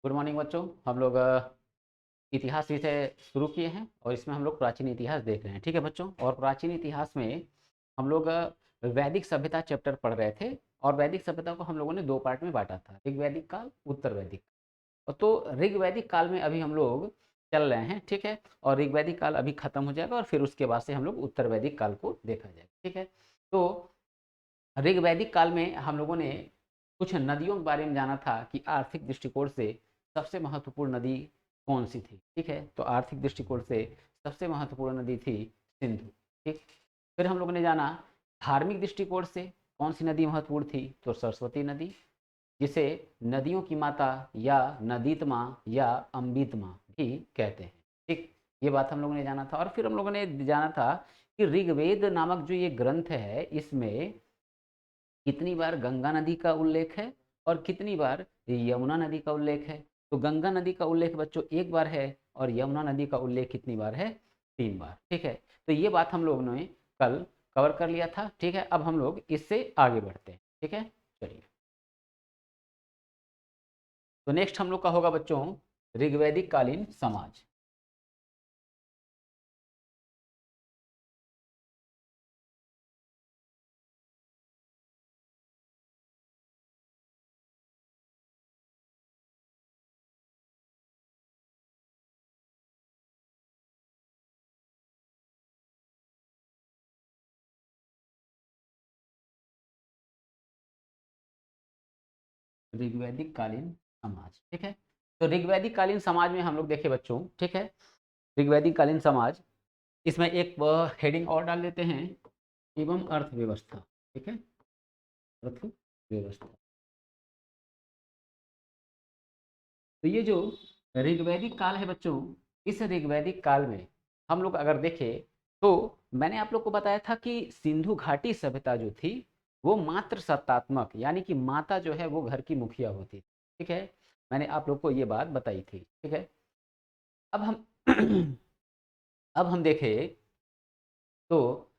Good morning बच्चों। हम लोग इतिहास विषय शुरू किए हैं और इसमें हम लोग प्राचीन इतिहास देख रहे हैं। ठीक है बच्चों। और प्राचीन इतिहास में हम लोग वैदिक सभ्यता चैप्टर पढ़ रहे थे। और वैदिक सभ्यता को हम लोगों ने दो पार्ट में बांटा था, ऋग वैदिक काल, उत्तर वैदिक। और तो ऋग वैदिक काल में अभी हम लोग चल रहे हैं। ठीक है। और ऋग वैदिक काल अभी खत्म हो जाएगा और फिर उसके बाद से हम लोग उत्तर वैदिक काल को देखा जाएगा। ठीक है। तो ऋग वैदिक काल में हम लोगों ने कुछ नदियों के बारे में जाना था कि आर्थिक दृष्टिकोण से सबसे महत्वपूर्ण नदी कौन सी थी। ठीक है। तो आर्थिक दृष्टिकोण से सबसे महत्वपूर्ण नदी थी सिंधु। ठीक। फिर हम लोगों ने जाना धार्मिक दृष्टिकोण से कौन सी नदी महत्वपूर्ण थी, तो सरस्वती नदी, जिसे नदियों की माता या नदीतमा या अम्बितमा भी कहते हैं। ठीक। ये बात हम लोगों ने जाना था। और फिर हम लोगों ने जाना था कि ऋग्वेद नामक जो ये ग्रंथ है, इसमें कितनी बार गंगा नदी का उल्लेख है और कितनी बार यमुना नदी का उल्लेख है। तो गंगा नदी का उल्लेख बच्चों एक बार है और यमुना नदी का उल्लेख कितनी बार है, तीन बार। ठीक है। तो ये बात हम लोगों ने कल कवर कर लिया था। ठीक है। अब हम लोग इससे आगे बढ़ते हैं। ठीक है। चलिए। तो नेक्स्ट हम लोग का होगा बच्चों ऋग्वैदिक कालीन समाज। ऋग्वैदिक कालीन समाज। ठीक है। तो ऋग्वैदिक कालीन समाज में हम लोग देखे बच्चों। ठीक है। ऋग्वैदिक कालीन समाज, इसमें एक हेडिंग और डाल देते हैं, एवं अर्थव्यवस्था। ठीक है। अर्थव्यवस्था। तो ये जो ऋग्वैदिक काल है बच्चों, इस ऋग्वैदिक काल में हम लोग अगर देखें तो मैंने आप लोग को बताया था कि सिंधु घाटी सभ्यता जो थी वो मात्र सत्तात्मक, यानी कि माता जो है वो घर की मुखिया होती थी। ठीक है। मैंने आप लोग को ये बात बताई थी। ठीक है। अब हम अब हम देखें तो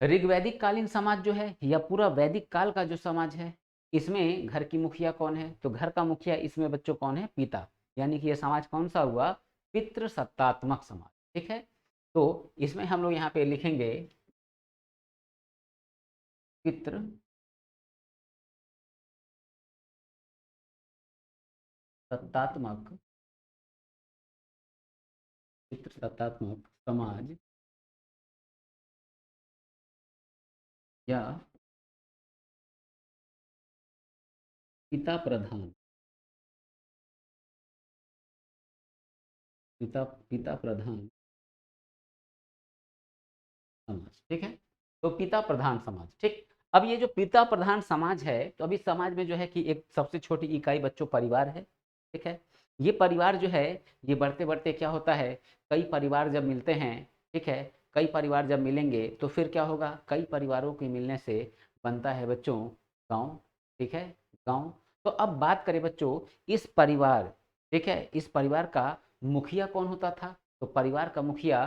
ऋग्वैदिक कालीन समाज जो है या पूरा वैदिक काल का जो समाज है, इसमें घर की मुखिया कौन है, तो घर का मुखिया इसमें बच्चों कौन है, पिता। यानी कि ये समाज कौन सा हुआ, पितृ सत्तात्मक समाज। ठीक है। तो इसमें हम लोग यहाँ पे लिखेंगे पितृ सत्तात्मक, पितृ सत्तात्मक समाज या पिता प्रधान, पिता पिता प्रधान समाज। ठीक है। तो पिता प्रधान समाज। ठीक। अब ये जो पिता प्रधान समाज है, तो अभी समाज में जो है कि एक सबसे छोटी इकाई बच्चों परिवार है। ठीक है। ये परिवार जो है, ये बढ़ते बढ़ते क्या होता है, कई परिवार जब मिलते हैं, ठीक है, कई परिवार जब मिलेंगे तो फिर क्या होगा, कई परिवारों के मिलने से बनता है बच्चों गांव। ठीक है। गांव। तो अब बात करें बच्चों इस परिवार, ठीक है, इस परिवार का मुखिया कौन होता था, तो परिवार का मुखिया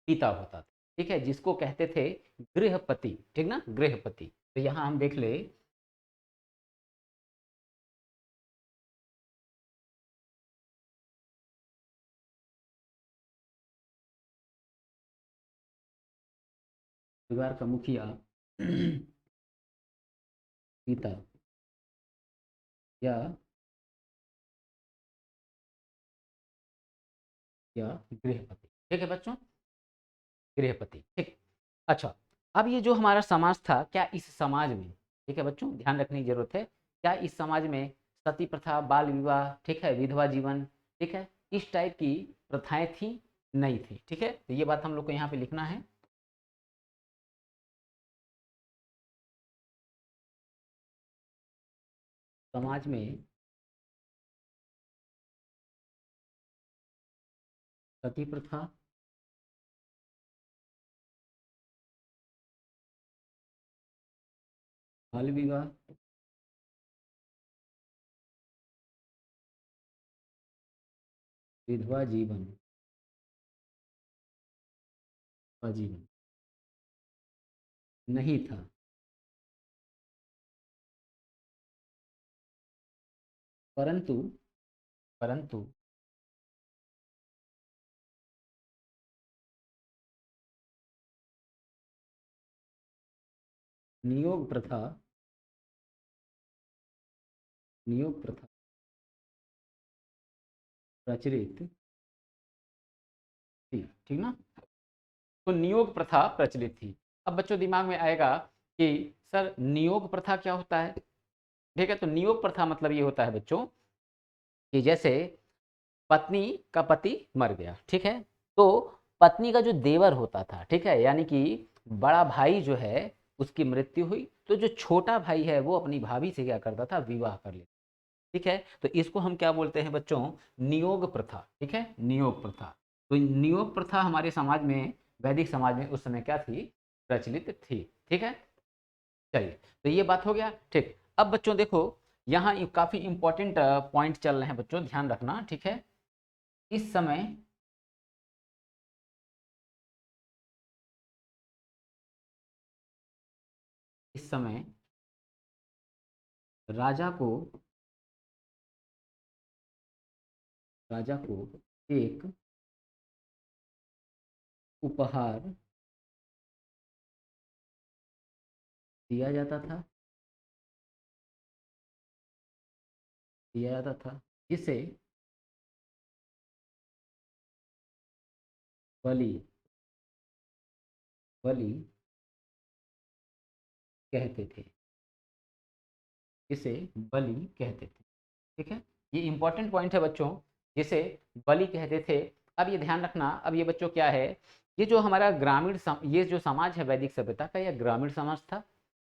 पिता होता था। ठीक है। जिसको कहते थे गृहपति। ठीक ना, गृहपति। तो यहाँ हम देख ले परिवार का मुखिया पिता या या गृहपति। ठीक है बच्चों, गृहपति। ठीक। अच्छा। अब ये जो हमारा समाज था, क्या इस समाज में, ठीक है बच्चों, ध्यान रखने की जरूरत है, क्या इस समाज में सती प्रथा, बाल विवाह, ठीक है, विधवा जीवन, ठीक है, इस टाइप की प्रथाएं थी, नहीं थी। ठीक है। तो ये बात हम लोग को यहाँ पे लिखना है। समाज में सती प्रथा, बाल विवाह, विधवा जीवन, आजीवन नहीं था। परंतु परंतु नियोग प्रथा, नियोग प्रथा प्रचलित थी, ठीक ना। तो नियोग प्रथा प्रचलित थी। अब बच्चों दिमाग में आएगा कि सर नियोग प्रथा क्या होता है। ठीक है, तो नियोग प्रथा मतलब ये होता है बच्चों कि जैसे पत्नी का पति मर गया, ठीक है, तो पत्नी का जो देवर होता था, ठीक है, यानी कि बड़ा भाई जो है उसकी मृत्यु हुई, तो जो छोटा भाई है वो अपनी भाभी से क्या करता था, विवाह कर लेता। ठीक है, तो इसको हम क्या बोलते हैं बच्चों, नियोग प्रथा। ठीक है, नियोग प्रथा। तो नियोग प्रथा हमारे समाज में, वैदिक समाज में उस समय क्या थी, प्रचलित थी। ठीक है, चलिए, तो ये बात हो गया। ठीक, अब बच्चों देखो, यहाँ काफी इंपॉर्टेंट पॉइंट चल रहे हैं बच्चों, ध्यान रखना। ठीक है, इस समय इस समय राजा को राजा को एक उपहार दिया जाता था, दिया जाता था, जिसे बलि बलि कहते थे, जिसे बलि कहते थे। ठीक है, ये इंपॉर्टेंट पॉइंट है बच्चों, जिसे बलि कहते थे। अब ये ध्यान रखना, अब ये बच्चों क्या है, ये जो हमारा ये जो समाज है वैदिक सभ्यता का, यह ग्रामीण समाज था।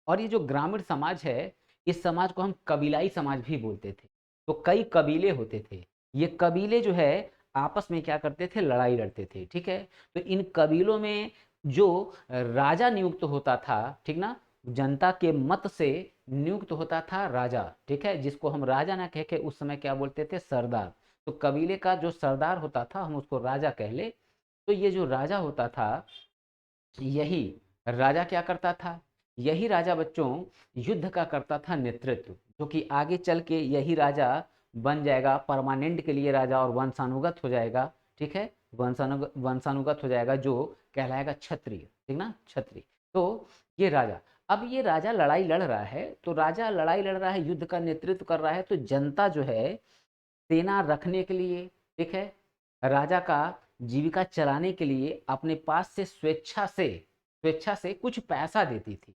और ये जो ग्रामीण समाज है, इस समाज को हम कबीलाई समाज भी बोलते थे। तो कई कबीले होते थे, ये कबीले जो है आपस में क्या करते थे, लड़ाई लड़ते थे। ठीक है, तो इन कबीलों में जो राजा नियुक्त होता था, ठीक ना, जनता के मत से नियुक्त होता था राजा। ठीक है, जिसको हम राजा ना कह के उस समय क्या बोलते थे, सरदार। तो कबीले का जो सरदार होता था हम उसको राजा कह ले। तो ये जो राजा होता था, यही राजा क्या करता था, यही राजा बच्चों युद्ध का करता था नेतृत्व, जो कि आगे चल के यही राजा बन जाएगा परमानेंट के लिए राजा, और वंशानुगत हो जाएगा। ठीक है, वंशानुगत हो जाएगा, जो कहलाएगा क्षत्रिय। ठीक ना, क्षत्रिय। तो ये राजा, अब ये राजा लड़ाई लड़ रहा है, तो राजा लड़ाई लड़ रहा है, युद्ध का नेतृत्व कर रहा है, तो जनता जो है सेना रखने के लिए, ठीक है, राजा का जीविका चलाने के लिए अपने पास से स्वेच्छा से कुछ पैसा देती थी।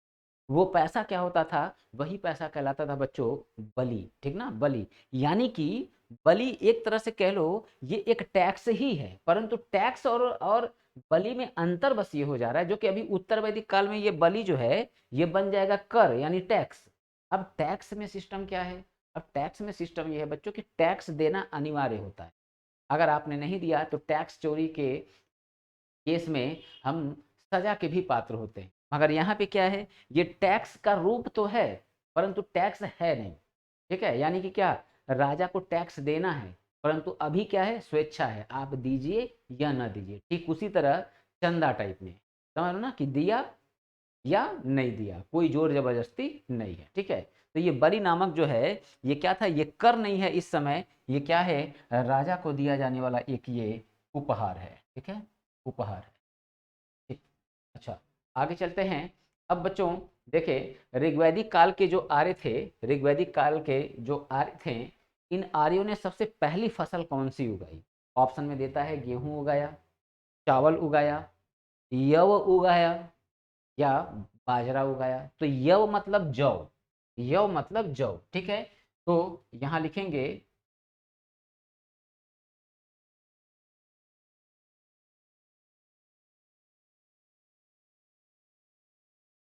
वो पैसा क्या होता था, वही पैसा कहलाता था बच्चों बलि। ठीक ना, बलि, यानी कि बलि एक तरह से कह लो ये एक टैक्स ही है, परंतु टैक्स और बलि में अंतर बस ये हो जा रहा है, जो कि अभी उत्तर वैदिक काल में ये बलि जो है ये बन जाएगा कर यानी टैक्स। अब टैक्स में सिस्टम क्या है, अब टैक्स में सिस्टम ये है बच्चों कि टैक्स देना अनिवार्य होता है। अगर आपने नहीं दिया तो टैक्स चोरी के केस में हम सजा के भी पात्र होते हैं। मगर यहाँ पे क्या है, ये टैक्स का रूप तो है परंतु टैक्स है नहीं। ठीक है, यानी कि क्या, राजा को टैक्स देना है, परंतु अभी क्या है, स्वेच्छा है, आप दीजिए या ना दीजिए। ठीक उसी तरह चंदा टाइप में, समझ लो ना, कि दिया या नहीं दिया, कोई जोर जबरदस्ती नहीं है। ठीक है, तो ये बलि नामक जो है, ये क्या था, ये कर नहीं है इस समय, ये क्या है, राजा को दिया जाने वाला एक ये उपहार है। ठीक है, उपहार है। ठीक, अच्छा, आगे चलते हैं। अब बच्चों देखें, ऋग्वैदिक काल के जो आर्य थे, ऋग्वैदिक काल के जो आर्य थे, इन आर्यों ने सबसे पहली फसल कौन सी उगाई। ऑप्शन में देता है, गेहूं उगाया, चावल उगाया, यव उगाया, या बाजरा उगाया। तो यव मतलब जौ, यव मतलब जौ। ठीक है, तो यहां लिखेंगे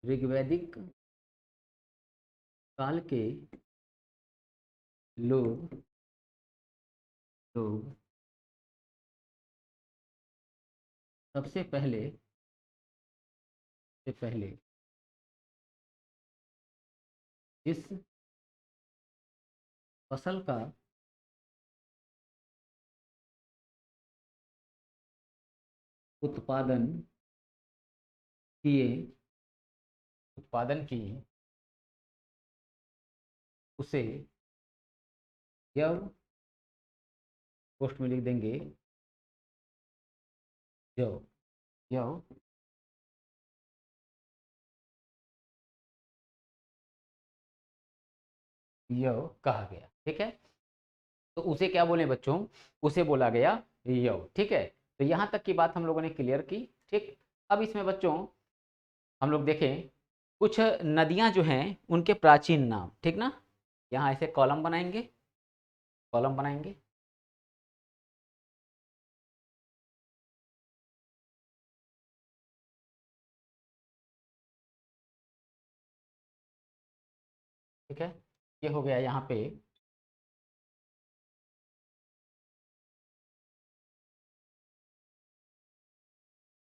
ऋग्वैदिक काल के लोग लोग सबसे पहले इस फसल का उत्पादन किए उत्पादन किए उसे यव पोस्ट में लिख देंगे यो यो यो कहा गया। ठीक है, तो उसे क्या बोले बच्चों, उसे बोला गया यो। ठीक है, तो यहाँ तक की बात हम लोगों ने क्लियर की। ठीक, अब इसमें बच्चों हम लोग देखें कुछ नदियां जो हैं उनके प्राचीन नाम। ठीक ना, यहाँ ऐसे कॉलम बनाएंगे, कॉलम बनाएंगे। ठीक है, ये हो गया यहाँ पे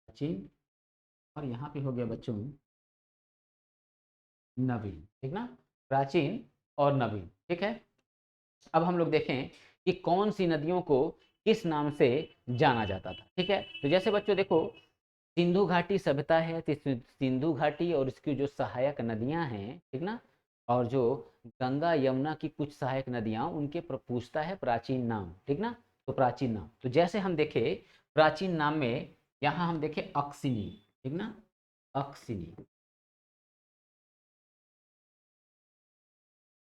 प्राचीन, और यहाँ पे हो गया बच्चों नवीन। ठीक ना, प्राचीन और नवीन। ठीक है, अब हम लोग देखें कि कौन सी नदियों को किस नाम से जाना जाता था। ठीक है, तो जैसे बच्चों देखो सिंधु घाटी सभ्यता है, तो सिंधु घाटी और इसकी जो सहायक नदियां हैं, ठीक ना, और जो गंगा यमुना की कुछ सहायक नदियां उनके पूछता है प्राचीन नाम। ठीक ना, तो प्राचीन नाम, तो जैसे हम देखे प्राचीन नाम में यहाँ हम देखे अक्सिनी। ठीक ना, अक्सिनी,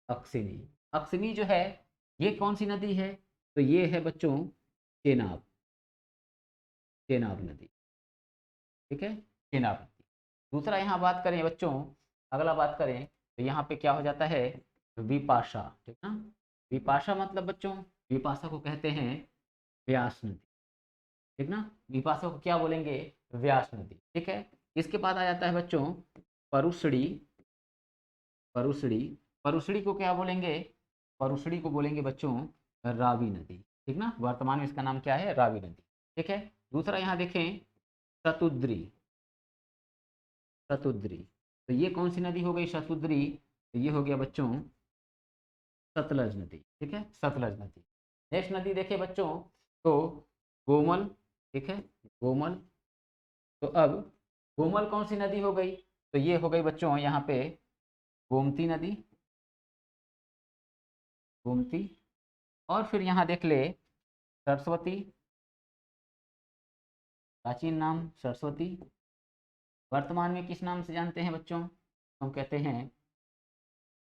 अक्सिनी, अक्सिनी जो है ये कौन सी नदी है, तो ये है बच्चों चेनाब, चेनाब नदी। ठीक है, चेनाब नदी। दूसरा यहाँ बात करें बच्चों, अगला बात करें तो यहाँ पे क्या हो जाता है विपाशा। ठीक ना, विपाशा मतलब बच्चों, विपाशा को कहते हैं व्यास नदी। ठीक ना, विपाशा को क्या बोलेंगे, व्यास नदी। ठीक है, इसके बाद आ जाता है बच्चों परुसड़ी, परुसड़ी, परुसड़ी को क्या बोलेंगे, परुसड़ी को बोलेंगे बच्चों रावी नदी। ठीक ना, वर्तमान में इसका नाम क्या है, रावी नदी। ठीक है, दूसरा यहाँ देखें शतुद्री, शतुद्री, तो ये कौन सी नदी हो गई शतुद्री, तो ये हो गया बच्चों सतलज नदी। ठीक है, सतलज नदी। नेक्स्ट नदी देखे बच्चों तो गोमल। ठीक है, गोमल, तो अब गोमल कौन सी नदी हो गई, तो ये हो गई बच्चों यहाँ पे गोमती नदी, गोमती। और फिर यहाँ देख ले सरस्वती, प्राचीन नाम सरस्वती, वर्तमान में किस नाम से जानते हैं बच्चों, हम कहते हैं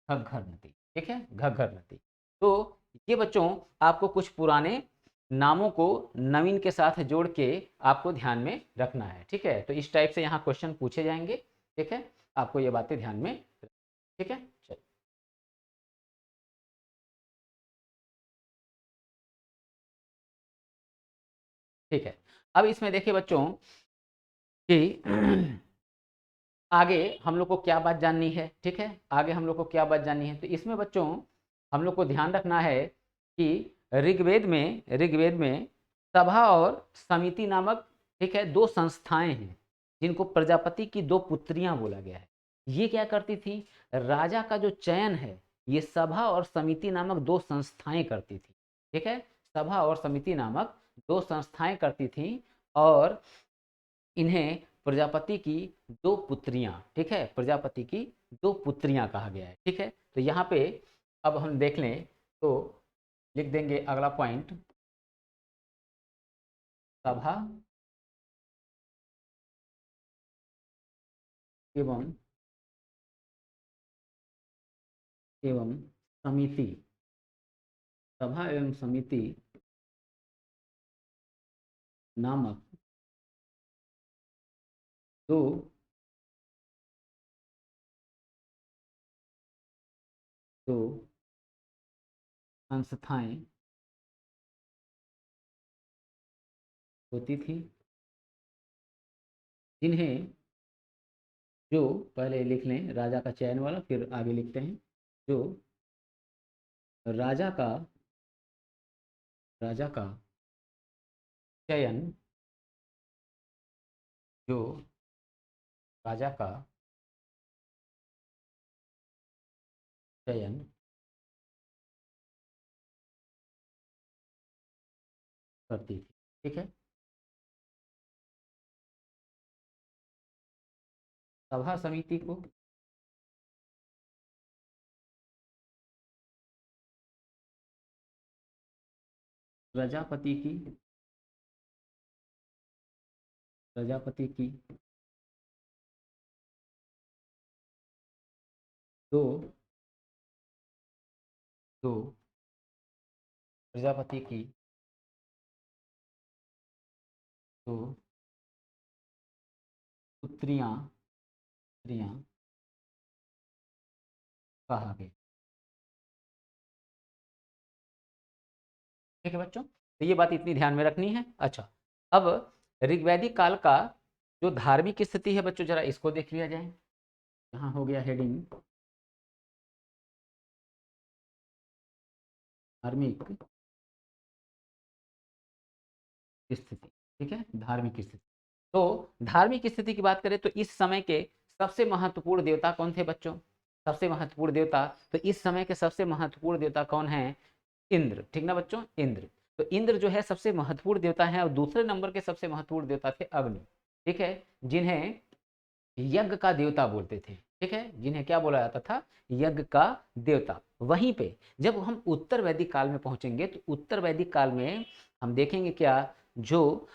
घग्घर नदी। ठीक है, घग्घर नदी। तो ये बच्चों आपको कुछ पुराने नामों को नवीन के साथ जोड़ के आपको ध्यान में रखना है। ठीक है, तो इस टाइप से यहाँ क्वेश्चन पूछे जाएंगे। ठीक है, आपको ये बातें ध्यान में ठीक है, चलिए। ठीक है, अब इसमें देखिए बच्चों कि आगे हम लोग को क्या बात जाननी है। ठीक है, आगे हम लोग को क्या बात जाननी है, तो इसमें बच्चों हम लोग को ध्यान रखना है कि ऋग्वेद में सभा और समिति नामक, ठीक है, दो संस्थाएं हैं जिनको प्रजापति की दो पुत्रियां बोला गया है। ये क्या करती थी, राजा का जो चयन है ये सभा और समिति नामक दो संस्थाएं करती थी। ठीक है, सभा और समिति नामक दो संस्थाएं करती थी, और इन्हें प्रजापति की दो पुत्रियां, ठीक है, प्रजापति की दो पुत्रियां कहा गया है। ठीक है, तो यहाँ पे अब हम देख लें तो लिख देंगे अगला पॉइंट, सभा एवं एवं समिति, सभा एवं समिति नामक दो दो संस्थाएं होती थी, जिन्हें, जो पहले लिख लें राजा का चयन वाला, फिर आगे लिखते हैं जो राजा का, राजा का चयन, जो राजा का चयन करती थी। ठीक है, सभा समिति को प्रजापति की प्रजापति की दो दो प्रजापति की दो पुत्रियां पुत्रियां कहा गया। ठीक है बच्चों, तो ये बात इतनी ध्यान में रखनी है। अच्छा, अब ऋग्वैदिक काल का जो धार्मिक स्थिति है बच्चों, जरा इसको देख लिया जाए। यहाँ हो गया हेडिंग धार्मिक स्थिति। ठीक है, धार्मिक स्थिति। तो धार्मिक स्थिति की बात करें तो इस समय के सबसे महत्वपूर्ण देवता कौन थे बच्चों? सबसे महत्वपूर्ण देवता, तो इस समय के सबसे महत्वपूर्ण देवता कौन है? इंद्र। ठीक ना बच्चों, इंद्र। तो इंद्र जो है सबसे महत्वपूर्ण देवता है, और दूसरे नंबर के सबसे महत्वपूर्ण देवता थे अग्नि। ठीक है, जिन्हें यज्ञ का देवता बोलते थे। ठीक है, जिन्हें क्या बोला जाता था? यज्ञ का देवता। वहीं पे जब हम उत्तर वैदिक काल में पहुंचेंगे तो उत्तर वैदिक काल में हम देखेंगे क्या, जो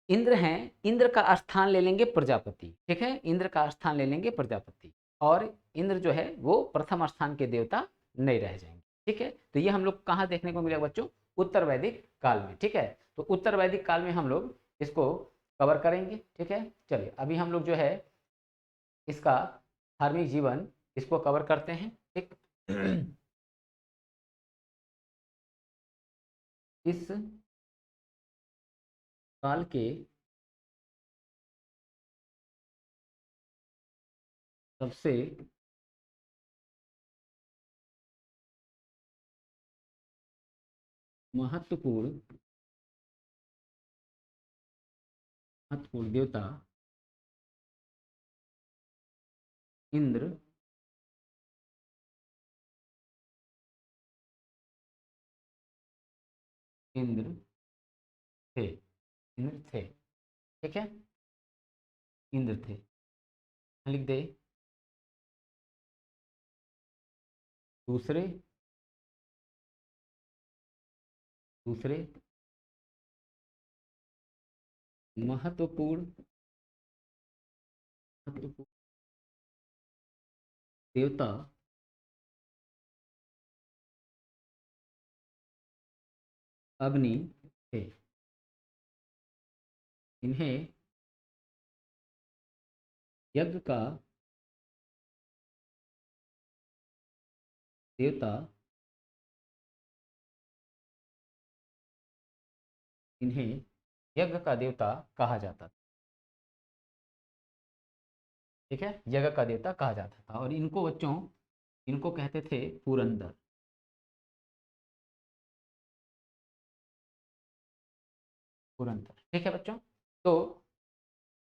इंद्र हैं, इंद्र का स्थान ले लेंगे प्रजापति। ठीक है, इंद्र का स्थान ले लेंगे प्रजापति, और इंद्र जो है वो प्रथम स्थान के देवता नहीं रह जाएंगे। ठीक है, तो ये हम लोग कहाँ देखने को मिलेगा बच्चों? उत्तर वैदिक काल में। ठीक है, तो उत्तर वैदिक काल में हम लोग इसको कवर करेंगे। ठीक है, चलिए अभी हम लोग जो है इसका धार्मिक जीवन इसको कवर करते हैं। ठीक इस काल के सबसे महत्वपूर्ण महत्वपूर्ण देवता इंद्र इंद्र थे। इंद्र थे। ठीक है, इंद्र थे। लिख दे दूसरे दूसरे महत्वपूर्ण महत्वपूर्ण देवता अग्नि थे। इन्हें यज्ञ का देवता इन्हें यज्ञ का देवता कहा जाता था। ठीक है, यज्ञ का देवता कहा जाता था, और इनको बच्चों इनको कहते थे पुरंदर। पुरंदर। ठीक है बच्चों, तो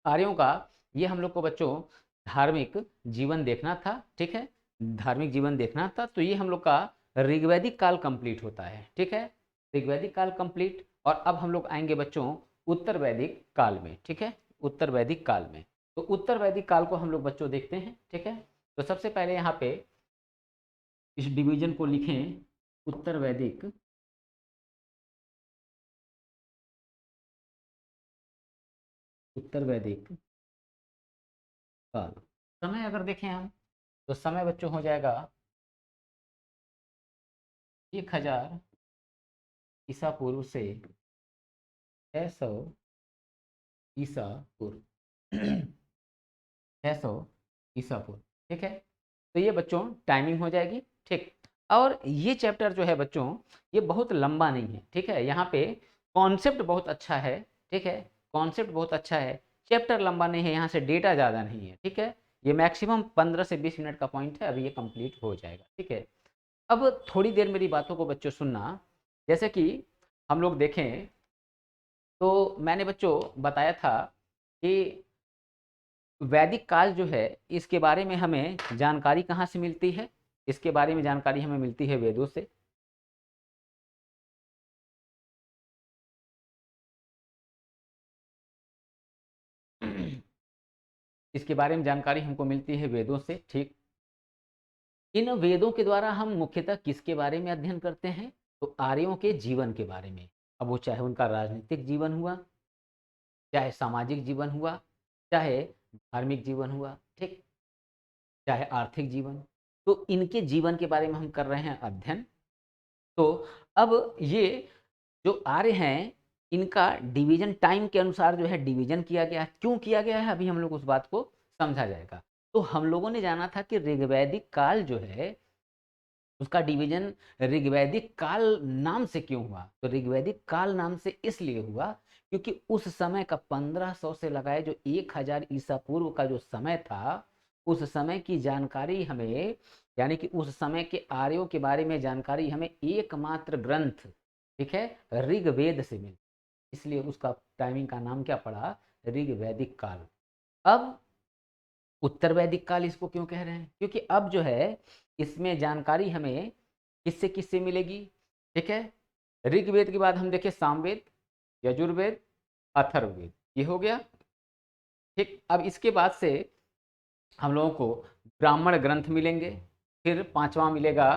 आर्यों का ये हम लोग को बच्चों धार्मिक जीवन देखना था। ठीक है, धार्मिक जीवन देखना था, तो ये हम लोग का ऋग्वैदिक काल कंप्लीट होता है। ठीक है, ऋग्वैदिक काल कंप्लीट, और अब हम लोग आएंगे बच्चों उत्तर वैदिक काल में। ठीक है, उत्तर वैदिक काल में, तो उत्तर वैदिक काल को हम लोग बच्चों देखते हैं। ठीक है, तो सबसे पहले यहाँ पे इस डिवीजन को लिखें, उत्तर वैदिक उत्तर वैदिक काल। समय अगर देखें हम, तो समय बच्चों हो जाएगा 1000 ईसा पूर्व से 600 ईसा पूर्व 600 ईसा पूर्व। ठीक है, तो ये बच्चों टाइमिंग हो जाएगी। ठीक, और ये चैप्टर जो है बच्चों ये बहुत लंबा नहीं है। ठीक है, यहाँ पे कॉन्सेप्ट बहुत अच्छा है। ठीक है, कॉन्सेप्ट बहुत अच्छा है, चैप्टर लंबा नहीं है, यहाँ से डेटा ज़्यादा नहीं है। ठीक है, ये मैक्सिमम 15 से 20 मिनट का पॉइंट है, अभी ये कंप्लीट हो जाएगा। ठीक है, अब थोड़ी देर मेरी बातों को बच्चों सुनना। जैसे कि हम लोग देखें तो मैंने बच्चों बताया था कि वैदिक काल जो है इसके बारे में हमें जानकारी कहाँ से मिलती है? इसके बारे में जानकारी हमें मिलती है वेदों से। इसके बारे में जानकारी हमको मिलती है वेदों से। ठीक, इन वेदों के द्वारा हम मुख्यतः किसके बारे में अध्ययन करते हैं? तो आर्यों के जीवन के बारे में। अब वो चाहे उनका राजनीतिक जीवन हुआ, चाहे सामाजिक जीवन हुआ, चाहे धार्मिक जीवन हुआ, ठीक, चाहे आर्थिक जीवन, तो इनके जीवन के बारे में हम कर रहे हैं अध्ययन। तो अब ये जो आर्य हैं, इनका डिवीजन टाइम के अनुसार जो है डिवीजन किया गया है। क्यों किया गया है, अभी हम लोग उस बात को समझा जाएगा। तो हम लोगों ने जाना था कि ऋग्वैदिक काल जो है उसका डिवीजन ऋग्वैदिक काल नाम से क्यों हुआ। तो ऋग्वैदिक काल नाम से इसलिए हुआ क्योंकि उस समय का 1500 से लगाए जो 1000 ईसा पूर्व का जो समय था, उस समय की जानकारी हमें, यानी कि उस समय के आर्यों के बारे में जानकारी हमें एकमात्र ग्रंथ, ठीक है, ऋग्वेद से मिली। इसलिए उसका टाइमिंग का नाम क्या पड़ा, ऋग्वैदिक काल। अब उत्तर वैदिक काल इसको क्यों कह रहे हैं, क्योंकि अब जो है इसमें जानकारी हमें किससे किससे मिलेगी, ठीक है। ऋग्वेद के बाद हम देखें सामवेद, यजुर्वेद, अथर्ववेद, ये हो गया, ठीक। अब इसके बाद से हम लोगों को ब्राह्मण ग्रंथ मिलेंगे, फिर पांचवा मिलेगा,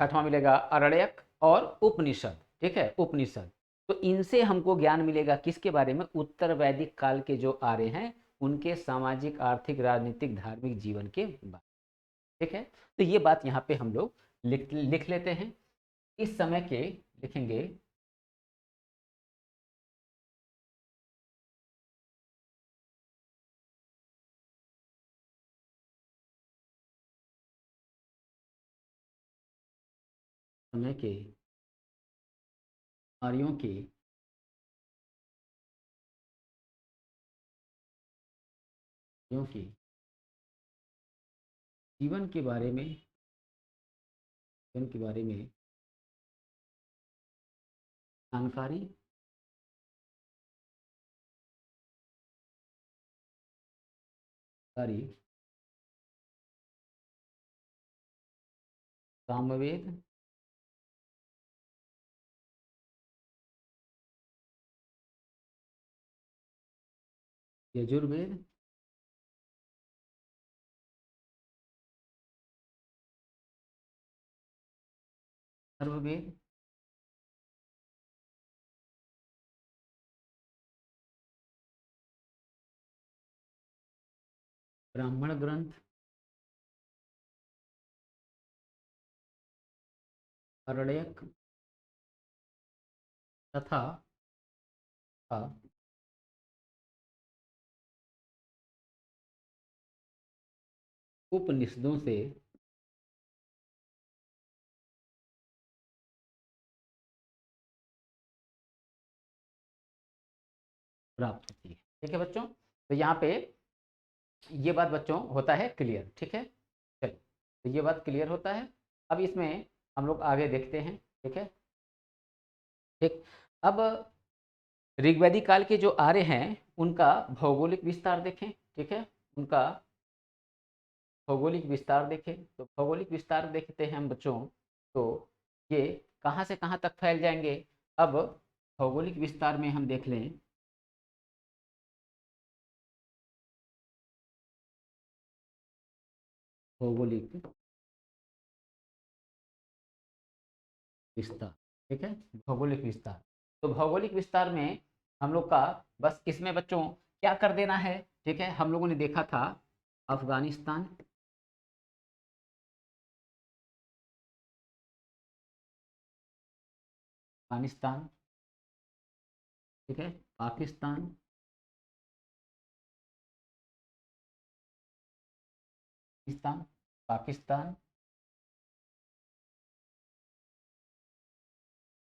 छठवां मिलेगा अरण्यक और उपनिषद, ठीक है, उपनिषद। तो इनसे हमको ज्ञान मिलेगा किसके बारे में, उत्तर वैदिक काल के जो आर्य हैं उनके सामाजिक, आर्थिक, राजनीतिक, धार्मिक जीवन के बारे, ठीक है। तो ये बात यहाँ पे हम लोग लिख लेते हैं। इस समय के लिखेंगे समय के आर्यों के जीवन के बारे में, जीवन के बारे में जानकारी कारी सामवेद, यजुर्वेद, अथर्ववेद, ब्राह्मण ग्रंथ, अरण्यक तथा उपनिषदों से प्राप्त होती है, ठीक है बच्चों। तो यहाँ पे ये बात बच्चों होता है क्लियर, ठीक है। चलिए, तो ये बात क्लियर होता है। अब इसमें हम लोग आगे देखते हैं, ठीक है, ठीक। अब ऋग्वैदिक काल के जो आर्य हैं उनका भौगोलिक विस्तार देखें, ठीक है, उनका भौगोलिक विस्तार देखें। तो भौगोलिक विस्तार देखते हैं हम बच्चों, तो ये कहाँ से कहाँ तक फैल जाएंगे। अब भौगोलिक विस्तार में हम देख लें, भौगोलिक विस्तार, ठीक है, भौगोलिक विस्तार। तो भौगोलिक विस्तार में हम लोग का बस इसमें बच्चों क्या कर देना है, ठीक है। हम लोगों ने देखा था अफगानिस्तान, अफगानिस्तान, ठीक है, पाकिस्तान, पाकिस्तान, पाकिस्तान,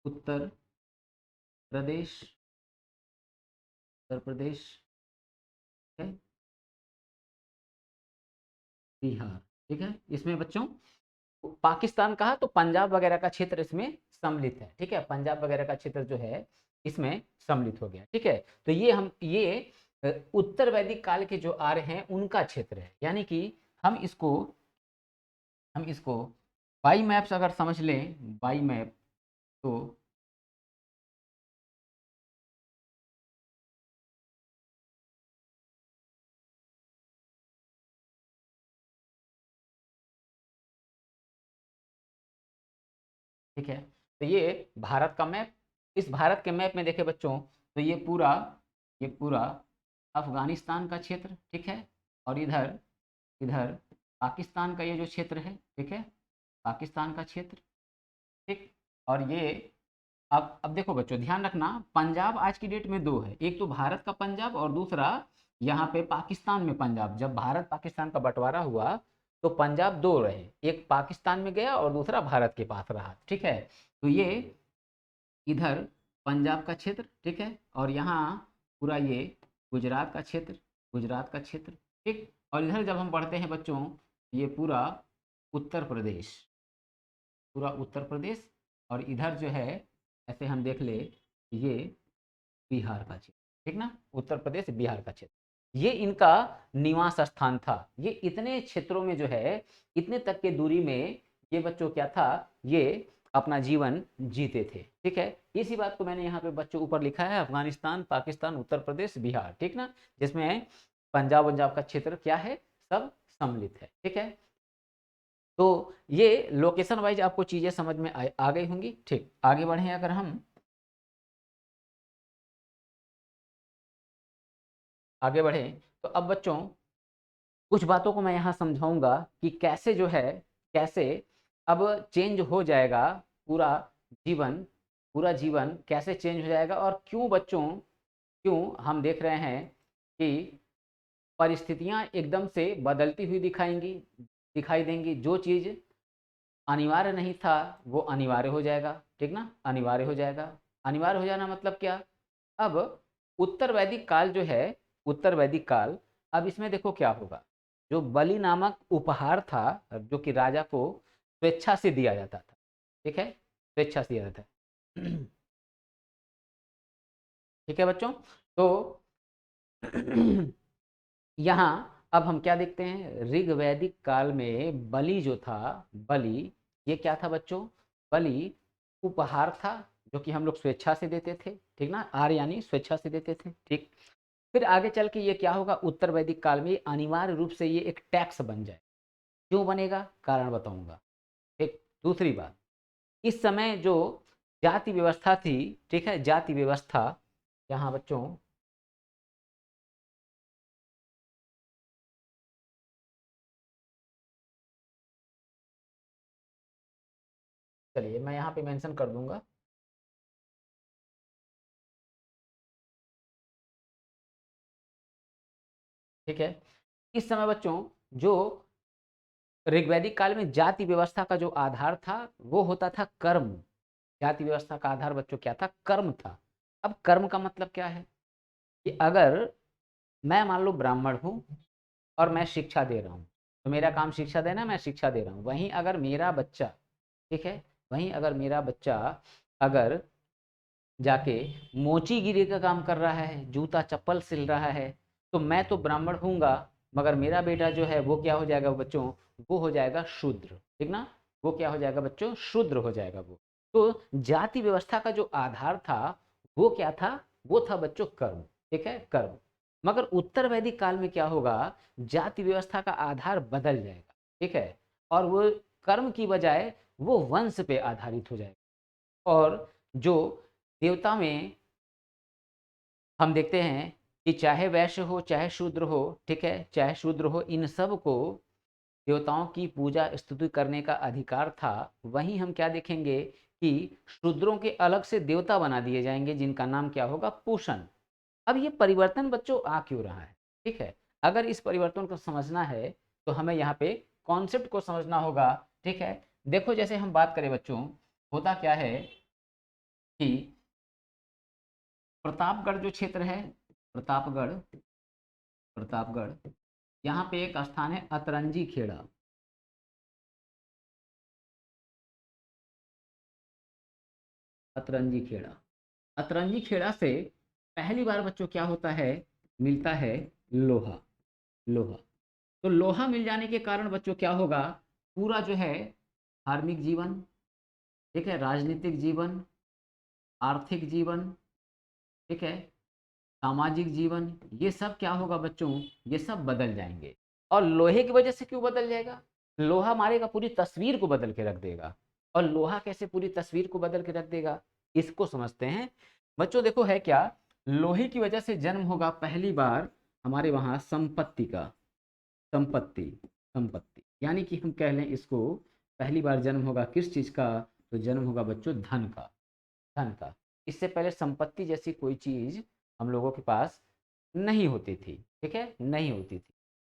उत्तर प्रदेश, उत्तर प्रदेश, ठीक है, बिहार, ठीक है। इसमें बच्चों पाकिस्तान कहा तो पंजाब वगैरह का क्षेत्र इसमें सम्मिलित है, ठीक है, पंजाब वगैरह का क्षेत्र जो है इसमें सम्मिलित हो गया, ठीक है। तो ये उत्तर वैदिक काल के जो आर्य हैं उनका क्षेत्र है, यानी कि हम इसको हम इसको बाई मैप्स अगर समझ लें, बाई मैप, तो ठीक है, तो ये भारत का मैप, इस भारत के मैप में देखे बच्चों तो ये पूरा अफगानिस्तान का क्षेत्र, ठीक है, और इधर इधर पाकिस्तान का ये जो क्षेत्र है, ठीक है, पाकिस्तान का क्षेत्र, ठीक। और ये अब देखो बच्चों ध्यान रखना, पंजाब आज की डेट में दो है, एक तो भारत का पंजाब और दूसरा यहाँ पे पाकिस्तान में पंजाब। जब भारत पाकिस्तान का बंटवारा हुआ तो पंजाब दो रहे, एक पाकिस्तान में गया और दूसरा भारत के पास रहा, ठीक है। तो ये इधर पंजाब का क्षेत्र, ठीक है, और यहाँ पूरा ये गुजरात का क्षेत्र, गुजरात का क्षेत्र, ठीक। और इधर जब हम पढ़ते हैं बच्चों, ये पूरा उत्तर प्रदेश, पूरा उत्तर प्रदेश, और इधर जो है ऐसे हम देख ले ये बिहार का क्षेत्र, ठीक ना, उत्तर प्रदेश बिहार का क्षेत्र, ये इनका निवास स्थान था। ये इतने क्षेत्रों में जो है, इतने तक के दूरी में ये बच्चों क्या था, ये अपना जीवन जीते थे, ठीक है। इसी बात को मैंने यहाँ पे बच्चों ऊपर लिखा है, अफगानिस्तान, पाकिस्तान, उत्तर प्रदेश, बिहार, ठीक ना, जिसमें पंजाब का क्षेत्र क्या है, सब सम्मिलित है, ठीक है। तो ये लोकेशन वाइज आपको चीजें समझ में आ गई होंगी, ठीक। आगे बढ़े अगर हम आगे बढ़े तो अब बच्चों कुछ बातों को मैं यहाँ समझाऊंगा कि कैसे जो है, कैसे अब चेंज हो जाएगा पूरा जीवन, पूरा जीवन कैसे चेंज हो जाएगा, और क्यों बच्चों, क्यों हम देख रहे हैं कि परिस्थितियां एकदम से बदलती हुई दिखाई देंगी। जो चीज़ अनिवार्य नहीं था वो अनिवार्य हो जाएगा, ठीक ना, अनिवार्य हो जाएगा। अनिवार्य हो जाना मतलब क्या, अब उत्तर वैदिक काल जो है, उत्तर वैदिक काल, अब इसमें देखो क्या होगा, जो बलि नामक उपहार था जो कि राजा को स्वेच्छा से दिया जाता था, ठीक है, स्वेच्छा से दिया जाता है ठीक है बच्चों। तो यहाँ अब हम क्या देखते हैं, ऋग वैदिक काल में बलि जो था, बलि ये क्या था बच्चों, बलि उपहार था जो कि हम लोग स्वेच्छा से देते थे, ठीक ना, आर्य यानी स्वेच्छा से देते थे, ठीक। फिर आगे चल के ये क्या होगा, उत्तर वैदिक काल में अनिवार्य रूप से ये एक टैक्स बन जाए। क्यों बनेगा, कारण बताऊंगा, ठीक। दूसरी बात, इस समय जो जाति व्यवस्था थी, ठीक है, जाति व्यवस्था, यहाँ बच्चों चलिए मैं यहाँ पे मेंशन कर दूंगा, ठीक है। इस समय बच्चों जो ऋग्वैदिक काल में जाति व्यवस्था का जो आधार था वो होता था कर्म। जाति व्यवस्था का आधार बच्चों क्या था, कर्म था। अब कर्म का मतलब क्या है कि अगर मैं मान लो ब्राह्मण हूँ और मैं शिक्षा दे रहा हूँ, तो मेरा काम शिक्षा देना, मैं शिक्षा दे रहा हूँ। वहीं अगर मेरा बच्चा, ठीक है, वहीं अगर मेरा बच्चा अगर जाके मोची गिरी का काम कर रहा है, जूता चप्पल सिल रहा है, तो मैं तो ब्राह्मण हूँगा, मगर मेरा बेटा जो है वो क्या हो जाएगा बच्चों, वो हो जाएगा शूद्र, ठीक ना, वो क्या हो जाएगा बच्चों, शूद्र हो जाएगा वो। तो जाति व्यवस्था का जो आधार था वो क्या था, वो था बच्चों कर्म, ठीक है, कर्म। मगर उत्तर वैदिक काल में क्या होगा, जाति व्यवस्था का आधार बदल जाएगा, ठीक है, और वो कर्म की बजाय वो वंश पे आधारित हो जाएगा। और जो देवता में हम देखते हैं कि चाहे वैश्य हो चाहे शूद्र हो, ठीक है, चाहे शूद्र हो, इन सब को देवताओं की पूजा स्तुति करने का अधिकार था। वहीं हम क्या देखेंगे कि शूद्रों के अलग से देवता बना दिए जाएंगे जिनका नाम क्या होगा, पूषण। अब ये परिवर्तन बच्चों आ क्यों रहा है, ठीक है, अगर इस परिवर्तन को समझना है तो हमें यहाँ पे कॉन्सेप्ट को समझना होगा, ठीक है। देखो जैसे हम बात करें बच्चों, होता क्या है कि प्रतापगढ़ जो क्षेत्र है, प्रतापगढ़, प्रतापगढ़, यहाँ पे एक स्थान है अतरंजी खेड़ा, अतरंजी खेड़ा। अतरंजी खेड़ा से पहली बार बच्चों क्या होता है, मिलता है लोहा, लोहा। तो लोहा मिल जाने के कारण बच्चों क्या होगा, पूरा जो है धार्मिक जीवन, ठीक है, राजनीतिक जीवन, आर्थिक जीवन, ठीक है, सामाजिक जीवन, ये सब क्या होगा बच्चों, ये सब बदल जाएंगे। और लोहे की वजह से क्यों बदल जाएगा, लोहा मारेगा पूरी तस्वीर को बदल के रख देगा। और लोहा कैसे पूरी तस्वीर को बदल के रख देगा, इसको समझते हैं बच्चों। देखो है क्या, लोहे की वजह से जन्म होगा पहली बार हमारे वहां संपत्ति का, संपत्ति, संपत्ति यानी कि हम कह लें इसको, पहली बार जन्म होगा किस चीज का, तो जन्म होगा बच्चों धन का, धन का। इससे पहले संपत्ति जैसी कोई चीज हम लोगों के पास नहीं होती थी, ठीक है, नहीं होती थी।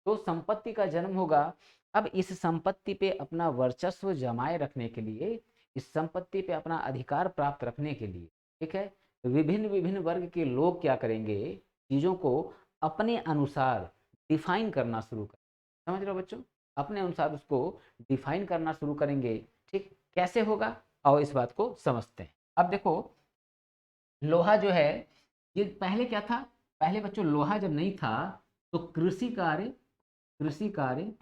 तो संपत्ति का जन्म होगा। अब इस संपत्ति पे अपना वर्चस्व जमाए रखने के लिए, इस संपत्ति पे अपना अधिकार प्राप्त रखने के लिए, ठीक है, विभिन्न विभिन्न वर्ग के लोग क्या करेंगे, चीजों को अपने अनुसार डिफाइन करना शुरू कर, समझ रहे हो बच्चों, अपने अनुसार उसको डिफाइन करना शुरू करेंगे। ठीक, कैसे होगा और इस बात को समझते हैं। अब देखो लोहा जो है, ये पहले क्या था, पहले बच्चों लोहा जब नहीं था तो कृषि कार्य, कृषि कार्य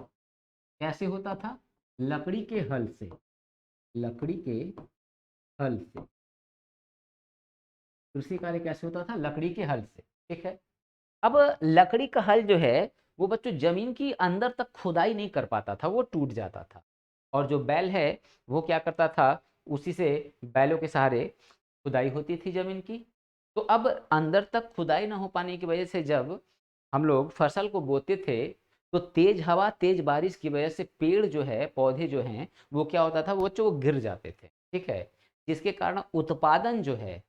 कैसे होता था, लकड़ी के हल से, लकड़ी के हल से, कृषि कार्य कैसे होता था, लकड़ी के हल से, ठीक है। अब लकड़ी का हल जो है वो बच्चों जमीन की अंदर तक खुदाई नहीं कर पाता था, वो टूट जाता था। और जो बैल है वो क्या करता था, उसी से, बैलों के सहारे खुदाई होती थी जमीन की। तो अब अंदर तक खुदाई ना हो पाने की वजह से जब हम लोग फसल को बोते थे तो तेज हवा तेज बारिश की वजह से पेड़ जो है, पौधे जो हैं, वो क्या होता था, वो गिर जाते थे, ठीक है। जिसके कारण उत्पादन जो है,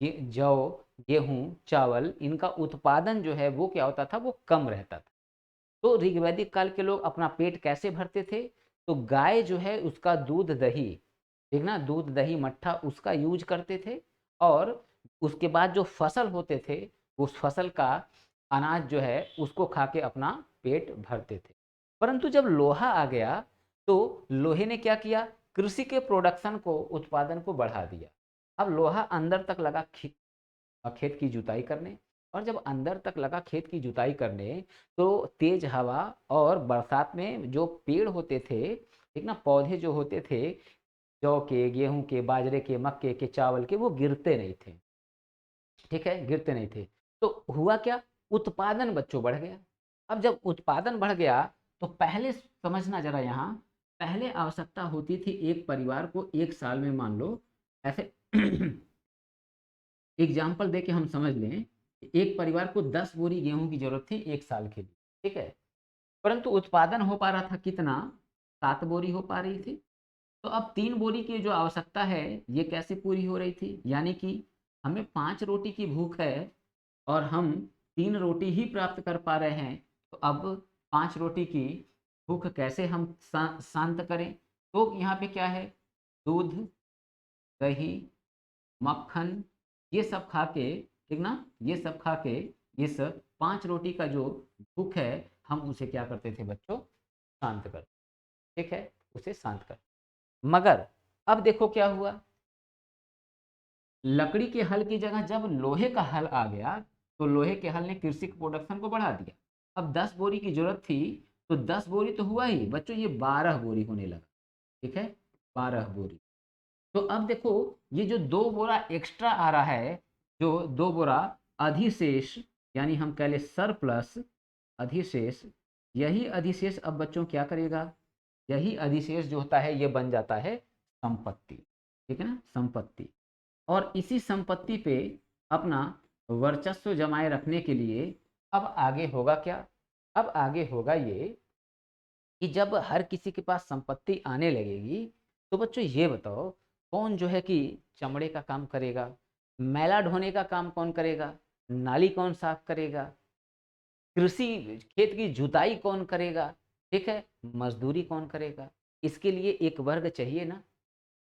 ये जौ, गेहूं, चावल, इनका उत्पादन जो है वो क्या होता था, वो कम रहता था। तो ऋग्वैदिक काल के लोग अपना पेट कैसे भरते थे, तो गाय जो है उसका दूध दही, ठीक ना, दूध दही मट्ठा उसका यूज करते थे। और उसके बाद जो फसल होते थे उस फसल का अनाज जो है उसको खा के अपना पेट भरते थे। परंतु जब लोहा आ गया तो लोहे ने क्या किया, कृषि के प्रोडक्शन को, उत्पादन को बढ़ा दिया। अब लोहा अंदर तक लगा खेत की जुताई करने, और जब अंदर तक लगा खेत की जुताई करने तो तेज हवा और बरसात में जो पेड़ होते थे, ठीक ना, पौधे जो होते थे, जौ के, गेहूं के, बाजरे के, मक्के के, चावल के, वो गिरते नहीं थे, ठीक है, गिरते नहीं थे। तो हुआ क्या, उत्पादन बच्चों बढ़ गया। अब जब उत्पादन बढ़ गया तो पहले समझना जरा यहाँ, पहले आवश्यकता होती थी एक परिवार को एक साल में, मान लो ऐसे एग्जाम्पल दे के हम समझ लें, एक परिवार को 10 बोरी गेहूं की जरूरत थी एक साल के लिए, ठीक है। परंतु उत्पादन हो पा रहा था कितना, 7 बोरी हो पा रही थी। तो अब 3 बोरी की जो आवश्यकता है ये कैसे पूरी हो रही थी, यानी कि हमें 5 रोटी की भूख है और हम 3 रोटी ही प्राप्त कर पा रहे हैं। तो अब 5 रोटी की भूख कैसे हम शांत करें, तो यहाँ पे क्या है, दूध, दही, मक्खन, ये सब खा के, ठीक ना, ये सब खा के, ये सब 5 रोटी का जो भूख है हम उसे क्या करते थे बच्चों, शांत कर, ठीक है, उसे शांत कर। मगर अब देखो क्या हुआ, लकड़ी के हल की जगह जब लोहे का हल आ गया तो लोहे के हल ने कृषि के प्रोडक्शन को बढ़ा दिया। अब 10 बोरी की जरूरत थी तो 10 बोरी तो हुआ ही बच्चों, ये 12 बोरी होने लगा, ठीक है, 12 बोरी। तो अब देखो ये जो 2 बोरा एक्स्ट्रा आ रहा है, जो 2 बोरा अधिशेष, यानी हम कह ले सरप्लस, अधिशेष, यही अधिशेष अब बच्चों क्या करेगा, यही अधिशेष जो होता है ये बन जाता है संपत्ति, ठीक है ना, संपत्ति। और इसी संपत्ति पे अपना वर्चस्व जमाए रखने के लिए अब आगे होगा क्या, अब आगे होगा ये कि जब हर किसी के पास संपत्ति आने लगेगी तो बच्चों ये बताओ, कौन जो है कि चमड़े का काम करेगा, मैला ढोने का काम कौन करेगा, नाली कौन साफ करेगा, कृषि खेत की जुताई कौन करेगा, ठीक है, मजदूरी कौन करेगा, इसके लिए एक वर्ग चाहिए ना,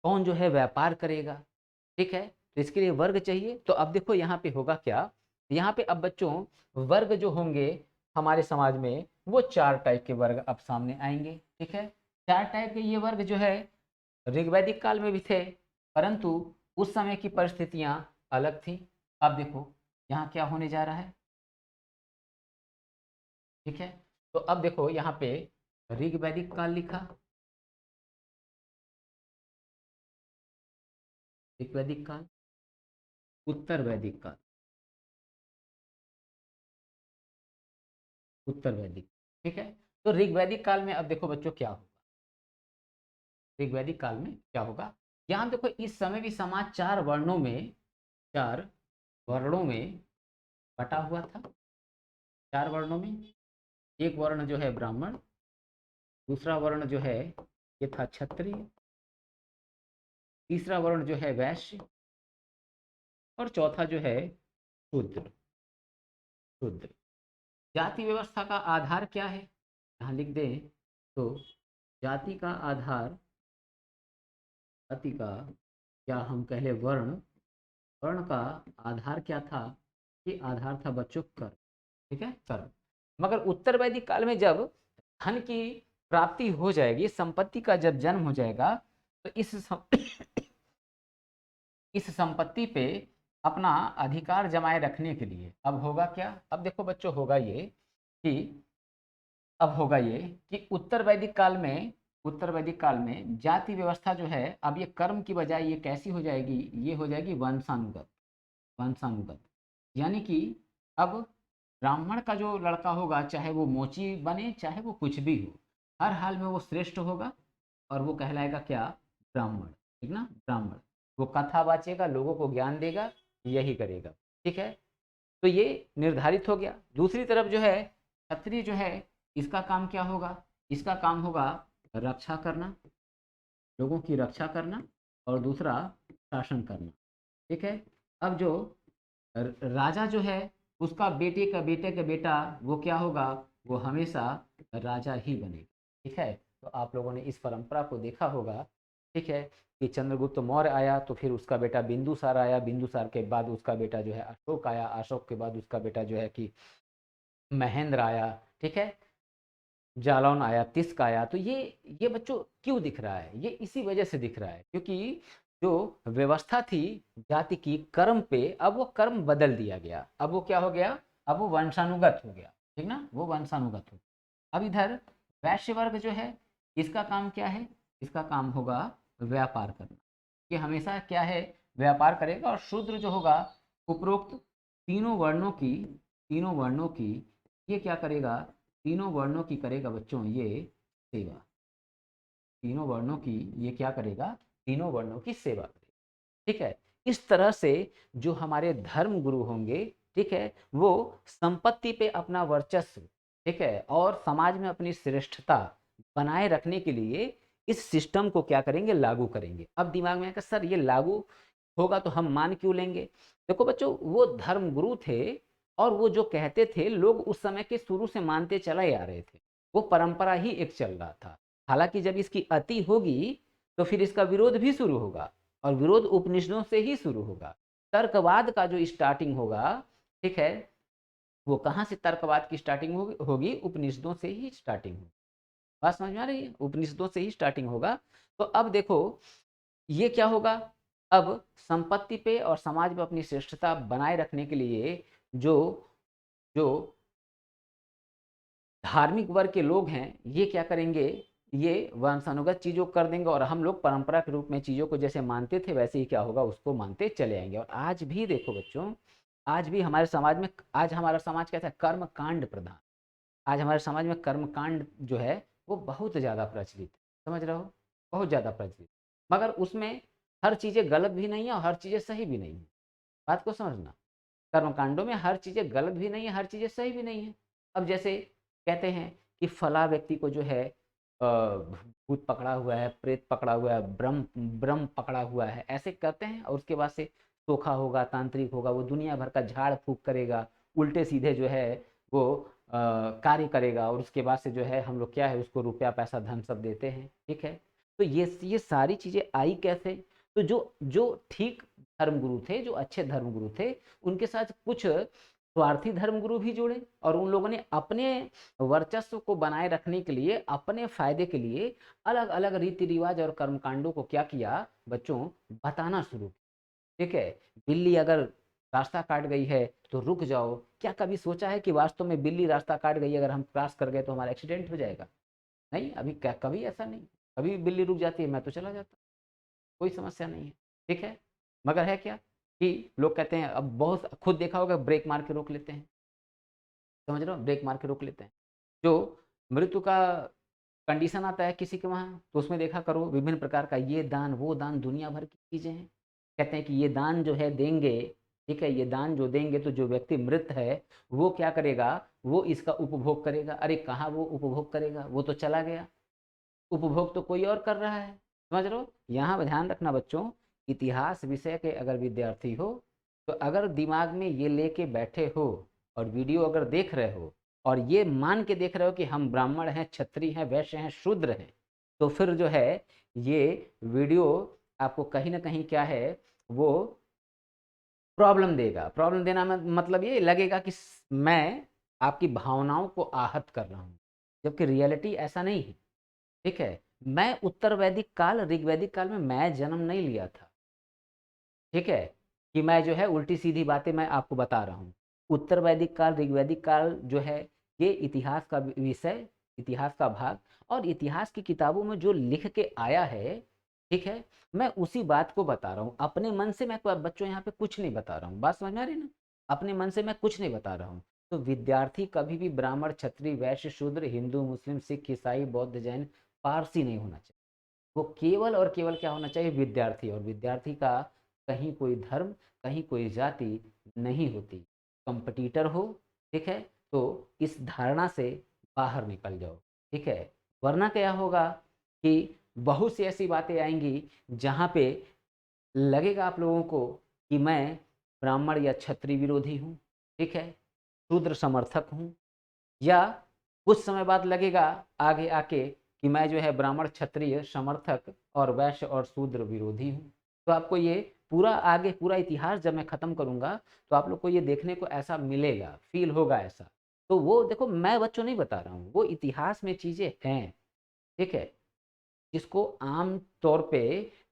कौन जो है व्यापार करेगा, ठीक है, तो इसके लिए वर्ग चाहिए। तो अब देखो यहाँ पे होगा क्या, यहाँ पे अब बच्चों वर्ग जो होंगे हमारे समाज में वो 4 टाइप के वर्ग अब सामने आएंगे, ठीक है। 4 टाइप के ये वर्ग जो है ऋग्वैदिक काल में भी थे, परंतु उस समय की परिस्थितियां अलग थी। अब देखो यहाँ क्या होने जा रहा है, ठीक है। तो अब देखो यहाँ पे ऋग्वैदिक काल लिखा, ऋग्वैदिक काल, उत्तर वैदिक काल, उत्तर वैदिक, ठीक है। तो ऋग्वैदिक काल में अब देखो बच्चों क्या हो, ऋग वैदिक काल में क्या होगा। यहाँ देखो इस समय भी समाज चार वर्णों में बटा हुआ था। 4 वर्णों में, एक वर्ण जो है ब्राह्मण, दूसरा वर्ण जो है ये था क्षत्रिय, तीसरा वर्ण जो है वैश्य, और चौथा जो है शूद्र। शूद्र। जाति व्यवस्था का आधार क्या है, यहाँ लिख दें तो जाति का आधार, जाति का या हम कह ले वर्ण, वर्ण का आधार क्या था, ये आधार था बच्चों कर। ठीक है, कर। मगर उत्तर वैदिक काल में जब धन की प्राप्ति हो जाएगी, संपत्ति का जब जन्म हो जाएगा, तो इस संपत्ति पे अपना अधिकार जमाए रखने के लिए अब होगा क्या, अब देखो बच्चों होगा ये कि उत्तर वैदिक काल में जाति व्यवस्था जो है, अब ये कर्म की बजाय ये कैसी हो जाएगी, ये हो जाएगी वंशानुगत। वंशानुगत यानी कि अब ब्राह्मण का जो लड़का होगा, चाहे वो मोची बने चाहे वो कुछ भी हो, हर हाल में वो श्रेष्ठ होगा और वो कहलाएगा क्या, ब्राह्मण। ठीक ना, ब्राह्मण। वो कथा बाचेगा, लोगों को ज्ञान देगा, यही करेगा। ठीक है, तो ये निर्धारित हो गया। दूसरी तरफ जो है क्षत्रिय जो है, इसका काम क्या होगा, इसका काम होगा रक्षा करना, लोगों की रक्षा करना, और दूसरा शासन करना। ठीक है, अब जो राजा जो है, उसका बेटे का बेटा वो क्या होगा, वो हमेशा राजा ही बनेगा। ठीक है, तो आप लोगों ने इस परंपरा को देखा होगा। ठीक है, कि चंद्रगुप्त मौर्य आया तो फिर उसका बेटा बिंदुसार आया, बिंदुसार के बाद उसका बेटा जो है अशोक आया, अशोक के बाद उसका बेटा जो है कि महेंद्र आया। ठीक है, जालौन आया, तिस्क आया। तो ये बच्चों क्यों दिख रहा है, ये इसी वजह से दिख रहा है क्योंकि जो व्यवस्था थी जाति की कर्म पे, अब वो कर्म बदल दिया गया। अब वो क्या हो गया, अब वो वंशानुगत हो गया। ठीक ना, वो वंशानुगत हो गया। अब इधर वैश्य वर्ग जो है, इसका काम क्या है, इसका काम होगा व्यापार करना। ये हमेशा क्या है, व्यापार करेगा। और शूद्र जो होगा, उपरोक्त तीनों वर्णों की ये क्या करेगा, तीनों वर्णों की करेगा बच्चों ये सेवा। तीनों वर्णों की ये क्या करेगा, तीनों वर्णों की सेवा करेगा। ठीक है, इस तरह से जो हमारे धर्म गुरु होंगे, ठीक है, वो संपत्ति पे अपना वर्चस्व, ठीक है, और समाज में अपनी श्रेष्ठता बनाए रखने के लिए इस सिस्टम को क्या करेंगे, लागू करेंगे। अब दिमाग में आएगा सर ये लागू होगा तो हम मान क्यों लेंगे। देखो बच्चों, वो धर्म गुरु थे और वो जो कहते थे लोग उस समय के शुरू से मानते चले आ रहे थे, वो परंपरा ही एक चल रहा था। हालांकि जब इसकी अति होगी तो फिर इसका विरोध भी शुरू होगा, और विरोध उपनिषदों से ही शुरू होगा। तर्कवाद का जो स्टार्टिंग होगा, ठीक है, वो कहाँ से तर्कवाद की स्टार्टिंग होगी, उपनिषदों से ही स्टार्टिंग होगी। बात समझ में आ रही है, उपनिषदों से ही स्टार्टिंग होगा। तो अब देखो ये क्या होगा, अब संपत्ति पे और समाज में अपनी श्रेष्ठता बनाए रखने के लिए जो जो धार्मिक वर्ग के लोग हैं, ये क्या करेंगे, ये वंशानुगत चीजों कर देंगे, और हम लोग परंपरा के रूप में चीजों को जैसे मानते थे वैसे ही क्या होगा, उसको मानते चले आएंगे। और आज भी देखो बच्चों, आज भी हमारे समाज में, आज हमारा समाज कैसा है, कर्म कांड प्रधान। आज हमारे समाज में कर्म कांड जो है वो बहुत ज्यादा प्रचलित है, समझ रहे हो, बहुत ज्यादा प्रचलित। मगर उसमें हर चीजें गलत भी नहीं है और हर चीजें सही भी नहीं है। बात को समझना, कर्मकांडों में हर चीजें गलत भी नहीं है, हर चीजें सही भी नहीं है। अब जैसे कहते हैं कि फला व्यक्ति को जो है भूत पकड़ा हुआ है, प्रेत पकड़ा हुआ है, ब्रह्म ब्रह्म पकड़ा हुआ है, ऐसे करते हैं। और उसके बाद से सोखा होगा, तांत्रिक होगा, वो दुनिया भर का झाड़ फूक करेगा, उल्टे सीधे जो है वो कार्य करेगा, और उसके बाद से जो है हम लोग क्या है उसको रुपया पैसा धन सब देते हैं। ठीक है, तो ये सारी चीजें आई कैसे, तो जो जो ठीक धर्मगुरु थे, जो अच्छे धर्मगुरु थे, उनके साथ कुछ स्वार्थी धर्मगुरु भी जुड़े, और उन लोगों ने अपने वर्चस्व को बनाए रखने के लिए, अपने फायदे के लिए अलग अलग रीति रिवाज और कर्मकांडों को क्या किया बच्चों, बताना शुरू किया। ठीक है, बिल्ली अगर रास्ता काट गई है तो रुक जाओ, क्या कभी सोचा है कि वास्तव में बिल्ली रास्ता काट गई, अगर हम क्रॉस कर गए तो हमारा एक्सीडेंट हो जाएगा। नहीं, अभी क्या कभी ऐसा नहीं, कभी बिल्ली रुक जाती है मैं तो चला जाता, कोई समस्या नहीं है। ठीक है, मगर है क्या कि लोग कहते हैं, अब बहुत खुद देखा होगा, ब्रेक मार के रोक लेते हैं, समझ रहे हो, ब्रेक मार के रोक लेते हैं। जो मृत्यु का कंडीशन आता है किसी के वहाँ, तो उसमें देखा करो विभिन्न प्रकार का ये दान वो दान, दुनिया भर की चीज़ें हैं। कहते हैं कि ये दान जो है देंगे, ठीक है, ये दान जो देंगे तो जो व्यक्ति मृत है वो क्या करेगा, वो इसका उपभोग करेगा। अरे कहाँ वो उपभोग करेगा, वो तो चला गया, उपभोग तो कोई और कर रहा है। समझ रहे हो, यहाँ ध्यान रखना बच्चों, इतिहास विषय के अगर विद्यार्थी हो तो अगर दिमाग में ये लेके बैठे हो और वीडियो अगर देख रहे हो और ये मान के देख रहे हो कि हम ब्राह्मण हैं, क्षत्रिय हैं, वैश्य हैं, शूद्र हैं, तो फिर जो है ये वीडियो आपको कहीं ना कहीं क्या है, वो प्रॉब्लम देगा। प्रॉब्लम देना मतलब ये लगेगा कि मैं आपकी भावनाओं को आहत कर रहा हूँ, जबकि रियलिटी ऐसा नहीं है। ठीक है, मैं उत्तर वैदिक काल ऋग्वैदिक काल में मैं जन्म नहीं लिया था। ठीक है, कि मैं जो है उल्टी सीधी बातें मैं आपको बता रहा हूँ। उत्तर वैदिक काल ऋग्वैदिक काल जो है ये इतिहास का विषय, इतिहास का भाग, और इतिहास की किताबों में जो लिख के आया है, ठीक है, मैं उसी बात को बता रहा हूँ। अपने मन से मैं बच्चों यहाँ पे कुछ नहीं बता रहा हूँ, बात समझ में आ रही है ना, अपने मन से मैं कुछ नहीं बता रहा हूँ। तो विद्यार्थी कभी भी ब्राह्मण क्षत्रिय वैश्य शूद्र हिंदू मुस्लिम सिख ईसाई बौद्ध जैन पारसी नहीं होना चाहिए। वो केवल और केवल क्या होना चाहिए, विद्यार्थी। और विद्यार्थी का कहीं कोई धर्म कहीं कोई जाति नहीं होती। कंपटीटर हो, ठीक है, तो इस धारणा से बाहर निकल जाओ। ठीक है, वरना क्या होगा कि बहुत सी ऐसी बातें आएंगी जहाँ पे लगेगा आप लोगों को कि मैं ब्राह्मण या क्षत्रिय विरोधी हूँ, ठीक है, शूद्र समर्थक हूँ, या कुछ समय बाद लगेगा आगे आके कि मैं जो है ब्राह्मण क्षत्रिय समर्थक और वैश्य और शूद्र विरोधी हूँ। तो आपको ये पूरा आगे पूरा इतिहास जब मैं खत्म करूंगा तो आप लोग को ये देखने को ऐसा मिलेगा, फील होगा ऐसा। तो वो देखो मैं बच्चों नहीं बता रहा हूँ, वो इतिहास में चीजें हैं, ठीक है, जिसको आम तौर पे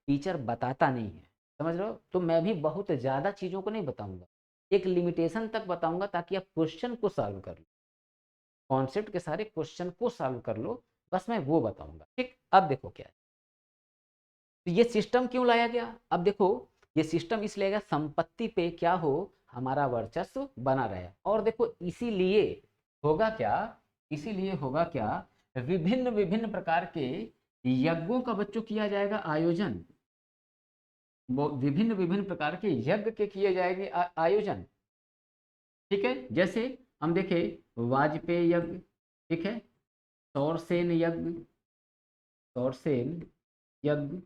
टीचर बताता नहीं है। समझ रहे हो, तो मैं भी बहुत ज्यादा चीजों को नहीं बताऊंगा, एक लिमिटेशन तक बताऊंगा ताकि आप क्वेश्चन को सॉल्व कर लो, कॉन्सेप्ट के सारे क्वेश्चन को सॉल्व कर लो, बस मैं वो बताऊंगा। ठीक, अब देखो क्या है, तो ये सिस्टम क्यों लाया गया। अब देखो ये सिस्टम इसलिए गया संपत्ति पे क्या हो, हमारा वर्चस्व बना रहे। और देखो इसीलिए होगा क्या, इसीलिए होगा क्या, विभिन्न विभिन्न प्रकार के यज्ञों का बच्चों किया जाएगा आयोजन। वो विभिन्न विभिन्न प्रकार के यज्ञ के किए जाएंगे आयोजन। ठीक है, जैसे हम देखें वाजपेयी यज्ञ, ठीक है, सौरसेन यज्ञ, सौरसेन यज्ञ,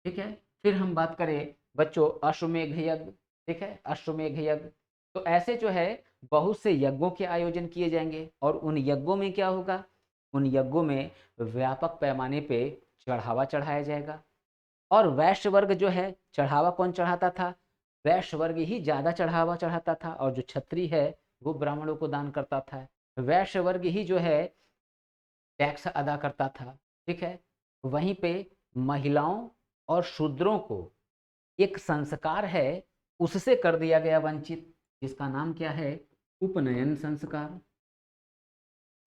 ठीक है, फिर हम बात करें बच्चों अश्वमेघ यज्ञ, ठीक है, अश्वमेघ यज्ञ। तो ऐसे जो है बहुत से यज्ञों के आयोजन किए जाएंगे और उन यज्ञों में क्या होगा, उन यज्ञों में व्यापक पैमाने पे चढ़ावा चढ़ाया जाएगा। और वैश्य वर्ग जो है चढ़ावा कौन चढ़ाता था, वैश्य वर्ग ही ज्यादा चढ़ावा चढ़ाता था, और जो क्षत्रिय है वो ब्राह्मणों को दान करता था। वैश्य वर्ग ही जो है टैक्स अदा करता था। ठीक है, वहीं पे महिलाओं और शूद्रों को एक संस्कार है उससे कर दिया गया वंचित, जिसका नाम क्या है, उपनयन संस्कार।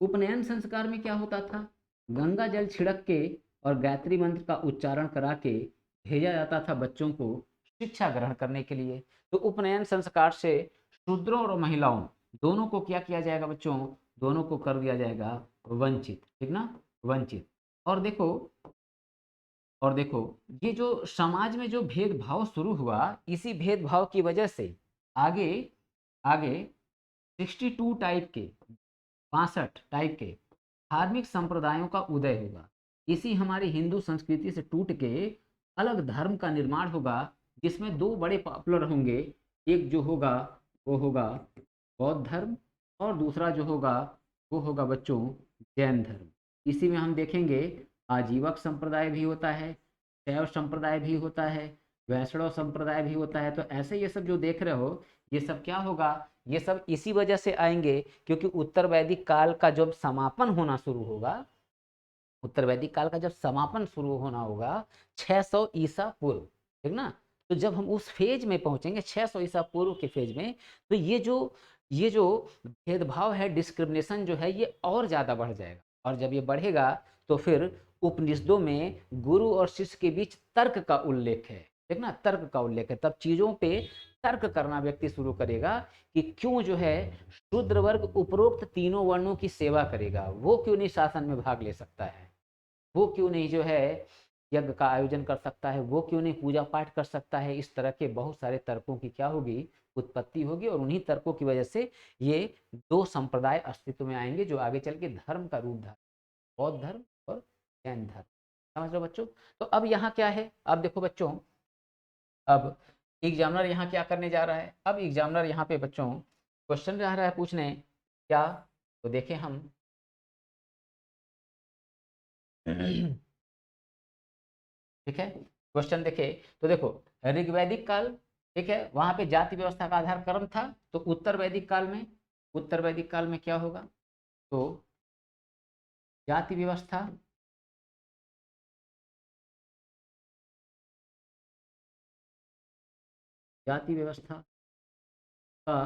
उपनयन संस्कार में क्या होता था, गंगा जल छिड़क के और गायत्री मंत्र का उच्चारण करा के भेजा जाता था बच्चों को शिक्षा ग्रहण करने के लिए। तो उपनयन संस्कार से शूद्रों और महिलाओं दोनों को क्या किया जाएगा बच्चों, दोनों को कर दिया जाएगा वंचित। ठीक ना, वंचित। और देखो, और देखो ये जो समाज में जो भेदभाव शुरू हुआ, इसी भेदभाव की वजह से आगे आगे 62 टाइप के 62 टाइप के धार्मिक संप्रदायों का उदय होगा। इसी हमारी हिंदू संस्कृति से टूट के अलग धर्म का निर्माण होगा, जिसमें दो बड़े पॉपुलर होंगे। एक जो होगा वो होगा बौद्ध धर्म, और दूसरा जो होगा वो होगा बच्चों जैन धर्म। इसी में हम देखेंगे आजीवक संप्रदाय भी होता है, शैव संप्रदाय भी होता है, वैष्णव संप्रदाय भी होता है। तो ऐसे ये सब जो देख रहे हो ये सब क्या होगा, ये सब इसी वजह से आएंगे क्योंकि उत्तर वैदिक काल का जब समापन होना शुरू होगा, उत्तर वैदिक काल का जब समापन शुरू होना होगा 600 ईसा पूर्व, ठीक ना। तो जब हम उस फेज में पहुंचेंगे 600 ईसा पूर्व के फेज में, तो ये जो भेदभाव है, डिस्क्रिमिनेशन जो है, ये और ज्यादा बढ़ जाएगा। और जब ये बढ़ेगा तो फिर उपनिषदों में गुरु और शिष्य के बीच तर्क का उल्लेख है, ठीक ना, तर्क का उल्लेख है। तब चीजों पे तर्क करना व्यक्ति शुरू करेगा कि क्यों जो है शूद्र वर्ग उपरोक्त तीनों वर्णों की सेवा करेगा, वो क्यों नहीं शासन में भाग ले सकता है। वो क्यों नहीं जो है यज्ञ का आयोजन कर सकता है, वो क्यों नहीं पूजा पाठ कर सकता है। इस तरह के बहुत सारे तर्कों की क्या होगी, उत्पत्ति होगी, और उन्हीं तर्कों की वजह से ये दो संप्रदाय अस्तित्व में आएंगे जो आगे चल के धर्म का रूप धारण, बौद्ध धर्म और जैन धर्म। समझ लो बच्चों। तो अब यहाँ क्या है, अब देखो बच्चों, अब एग्जामिनर यहाँ क्या करने जा रहा है, अब एग्जामिनर यहाँ पे बच्चों क्वेश्चन जा रहा है पूछने क्या, तो देखें हम ठीक है, क्वेश्चन देखे तो देखो, ऋग्वैदिक काल, ठीक है, वहां पे जाति व्यवस्था का आधार कर्म था, तो उत्तर वैदिक काल में, उत्तर वैदिक काल में क्या होगा, तो जाति व्यवस्था, जाति व्यवस्था का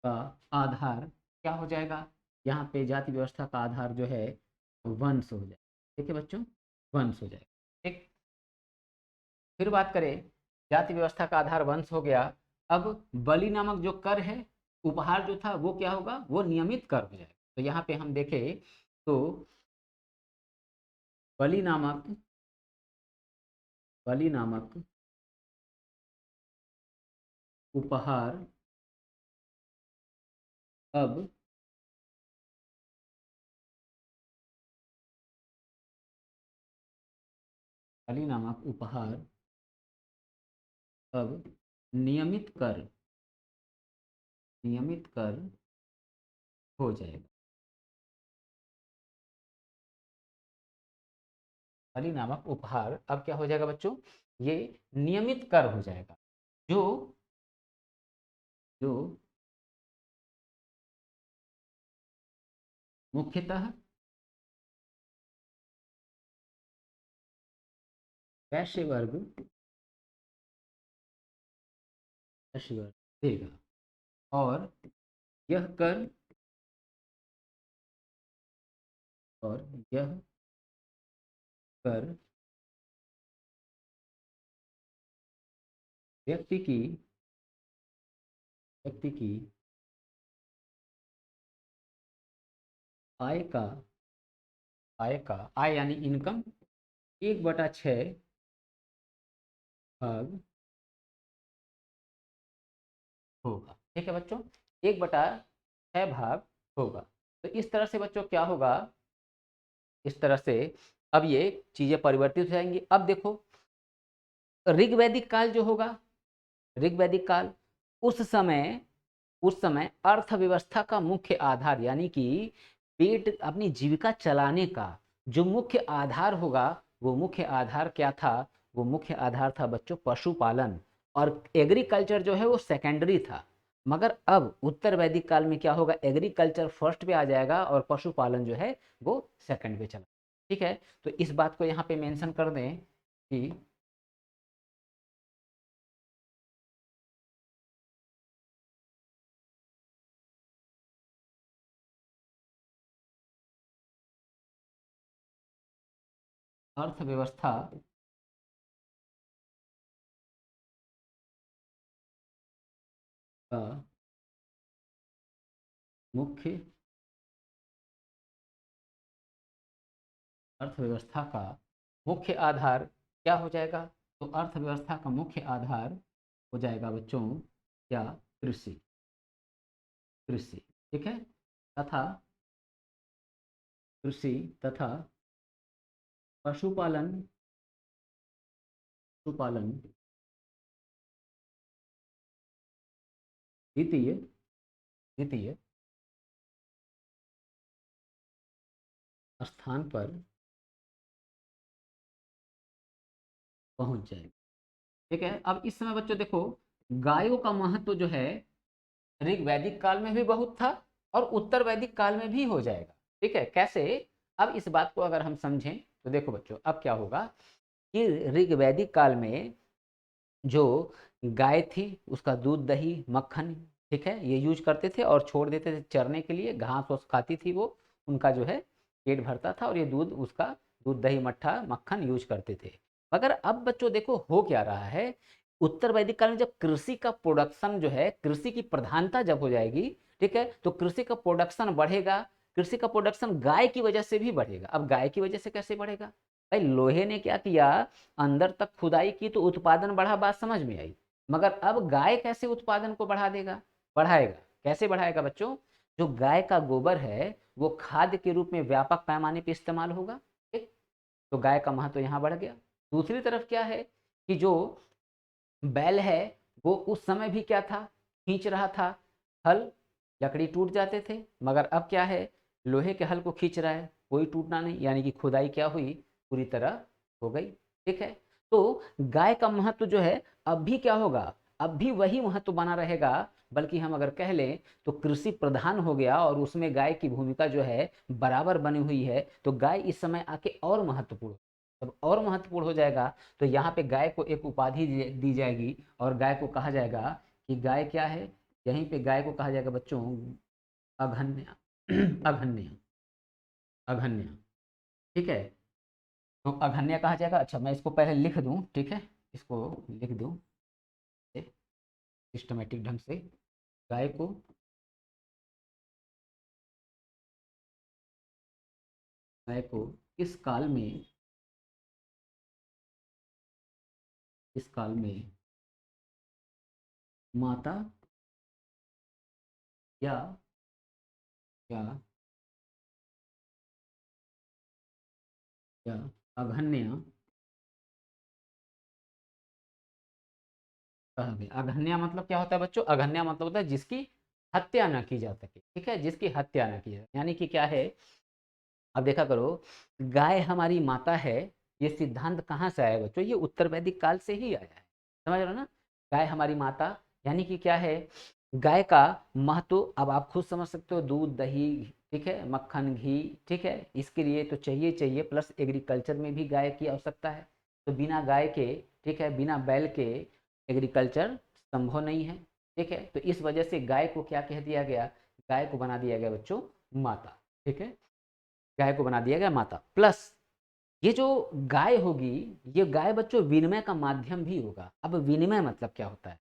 का आधार क्या हो जाएगा, यहाँ पे जाति व्यवस्था का आधार जो है वंश हो जाएगा। ठीक है बच्चों, वंश हो जाएगा। ठीक, फिर बात करें, जाति व्यवस्था का आधार वंश हो गया। अब बलि नामक जो कर है, उपहार जो था वो क्या होगा, वो नियमित कर हो जाएगा। तो यहाँ पे हम देखें तो बलि नामक, बलि नामक उपहार अब बलि नामक उपहार अब नियमित कर, नियमित कर हो जाएगा। बलि नामक उपहार अब क्या हो जाएगा बच्चों, ये नियमित कर हो जाएगा, जो जो मुख्यतः वैश्य वर्ग, वैश्य वर्ग देगा, और यह कर, और यह कर व्यक्ति की, व्यक्ति की आय का, आय का, आय यानी इनकम 1/6 भाग होगा। ठीक है बच्चों, 1/6 भाग होगा। तो इस तरह से बच्चों क्या होगा, इस तरह से अब ये चीजें परिवर्तित हो जाएंगी। अब देखो, ऋग्वैदिक काल जो होगा, ऋग्वैदिक काल, उस समय, उस समय अर्थव्यवस्था का मुख्य आधार यानी कि पेट, अपनी जीविका चलाने का जो मुख्य आधार होगा, वो मुख्य आधार क्या था, वो मुख्य आधार था बच्चों पशुपालन, और एग्रीकल्चर जो है वो सेकेंडरी था। मगर अब उत्तर वैदिक काल में क्या होगा, एग्रीकल्चर फर्स्ट पे आ जाएगा और पशुपालन जो है वो सेकंड पे चला। ठीक है, तो इस बात को यहाँ पे मेंशन कर दें कि अर्थव्यवस्था का मुख्य, अर्थव्यवस्था का मुख्य आधार क्या हो जाएगा, तो अर्थव्यवस्था का मुख्य आधार हो जाएगा बच्चों क्या, कृषि, कृषि। ठीक है, तथा कृषि तथा पशुपालन, पशुपालन द्वितीय, द्वितीय स्थान पर पहुंच जाएगा। ठीक है, अब इस समय बच्चों देखो, गायों का महत्व जो है ऋग वैदिक काल में भी बहुत था और उत्तर वैदिक काल में भी हो जाएगा। ठीक है, कैसे, अब इस बात को अगर हम समझें तो देखो बच्चों, अब क्या होगा कि ऋग वैदिक काल में जो गाय थी उसका दूध दही मक्खन, ठीक है, ये यूज करते थे और छोड़ देते थे चरने के लिए, घास वास खाती थी वो, उनका जो है पेट भरता था और ये दूध, उसका दूध दही मट्ठा मक्खन यूज करते थे। मगर अब बच्चों देखो हो क्या रहा है, उत्तर वैदिक काल में जब कृषि का प्रोडक्शन जो है, कृषि की प्रधानता जब हो जाएगी, ठीक है, तो कृषि का प्रोडक्शन बढ़ेगा, कृषि का प्रोडक्शन गाय की वजह से भी बढ़ेगा। अब गाय की वजह से कैसे बढ़ेगा? भाई लोहे ने क्या किया, अंदर तक खुदाई की तो उत्पादन बढ़ा, बात समझ में आई। मगर अब गाय कैसे उत्पादन को बढ़ा देगा, बढ़ाएगा? कैसे बढ़ाएगा बच्चों? जो गाय का गोबर है वो खाद के रूप में व्यापक पैमाने पर इस्तेमाल होगा, ठीक? तो गाय का महत्व यहाँ बढ़ गया। दूसरी तरफ क्या है कि जो बैल है वो उस समय भी क्या था, खींच रहा था हल, लकड़ी टूट जाते थे। मगर अब क्या है, लोहे के हल को खींच रहा है, कोई टूटना नहीं, यानी कि खुदाई क्या हुई, पूरी तरह हो गई। ठीक है, तो गाय का महत्व जो है अब भी क्या होगा, अब भी वही महत्व बना रहेगा, बल्कि हम अगर कह लें तो कृषि प्रधान हो गया और उसमें गाय की भूमिका जो है बराबर बनी हुई है। तो गाय इस समय आके और महत्वपूर्ण, जब और महत्वपूर्ण हो जाएगा तो यहाँ पे गाय को एक उपाधि दी जाएगी और गाय को कहा जाएगा कि गाय क्या है, यहीं पे गाय को कहा जाएगा बच्चों अघन्य। अघन्य, अघन्य, ठीक है। तो अघन्य कहा जाएगा। अच्छा मैं इसको पहले लिख दूं, ठीक है, इसको लिख दूं सिस्टमेटिक ढंग से। गाय को गाय को इस काल में, इस काल में माता या या या अघन्य कहा गया। अघन्या मतलब क्या होता है बच्चों? अघन्या मतलब होता है जिसकी हत्या ना की जा सके, ठीक है, जिसकी हत्या ना की जाए, यानी कि क्या है, अब देखा करो, गाय हमारी माता है, ये सिद्धांत कहाँ से आया बच्चों? ये उत्तर वैदिक काल से ही आया है, समझ रहे हो ना। गाय हमारी माता यानी कि क्या है, गाय का महत्व अब आप खुद समझ सकते हो, दूध दही, ठीक है, मक्खन घी, ठीक है, इसके लिए तो चाहिए चाहिए, प्लस एग्रीकल्चर में भी गाय की आवश्यकता है। तो बिना गाय के, ठीक है, बिना बैल के एग्रीकल्चर संभव नहीं है। ठीक है, तो इस वजह से गाय को क्या कह दिया गया, गाय को बना दिया गया बच्चों माता। ठीक है, गाय को बना दिया गया माता। प्लस ये जो गाय होगी, ये गाय बच्चों विनिमय का माध्यम भी होगा। अब विनिमय मतलब क्या होता है,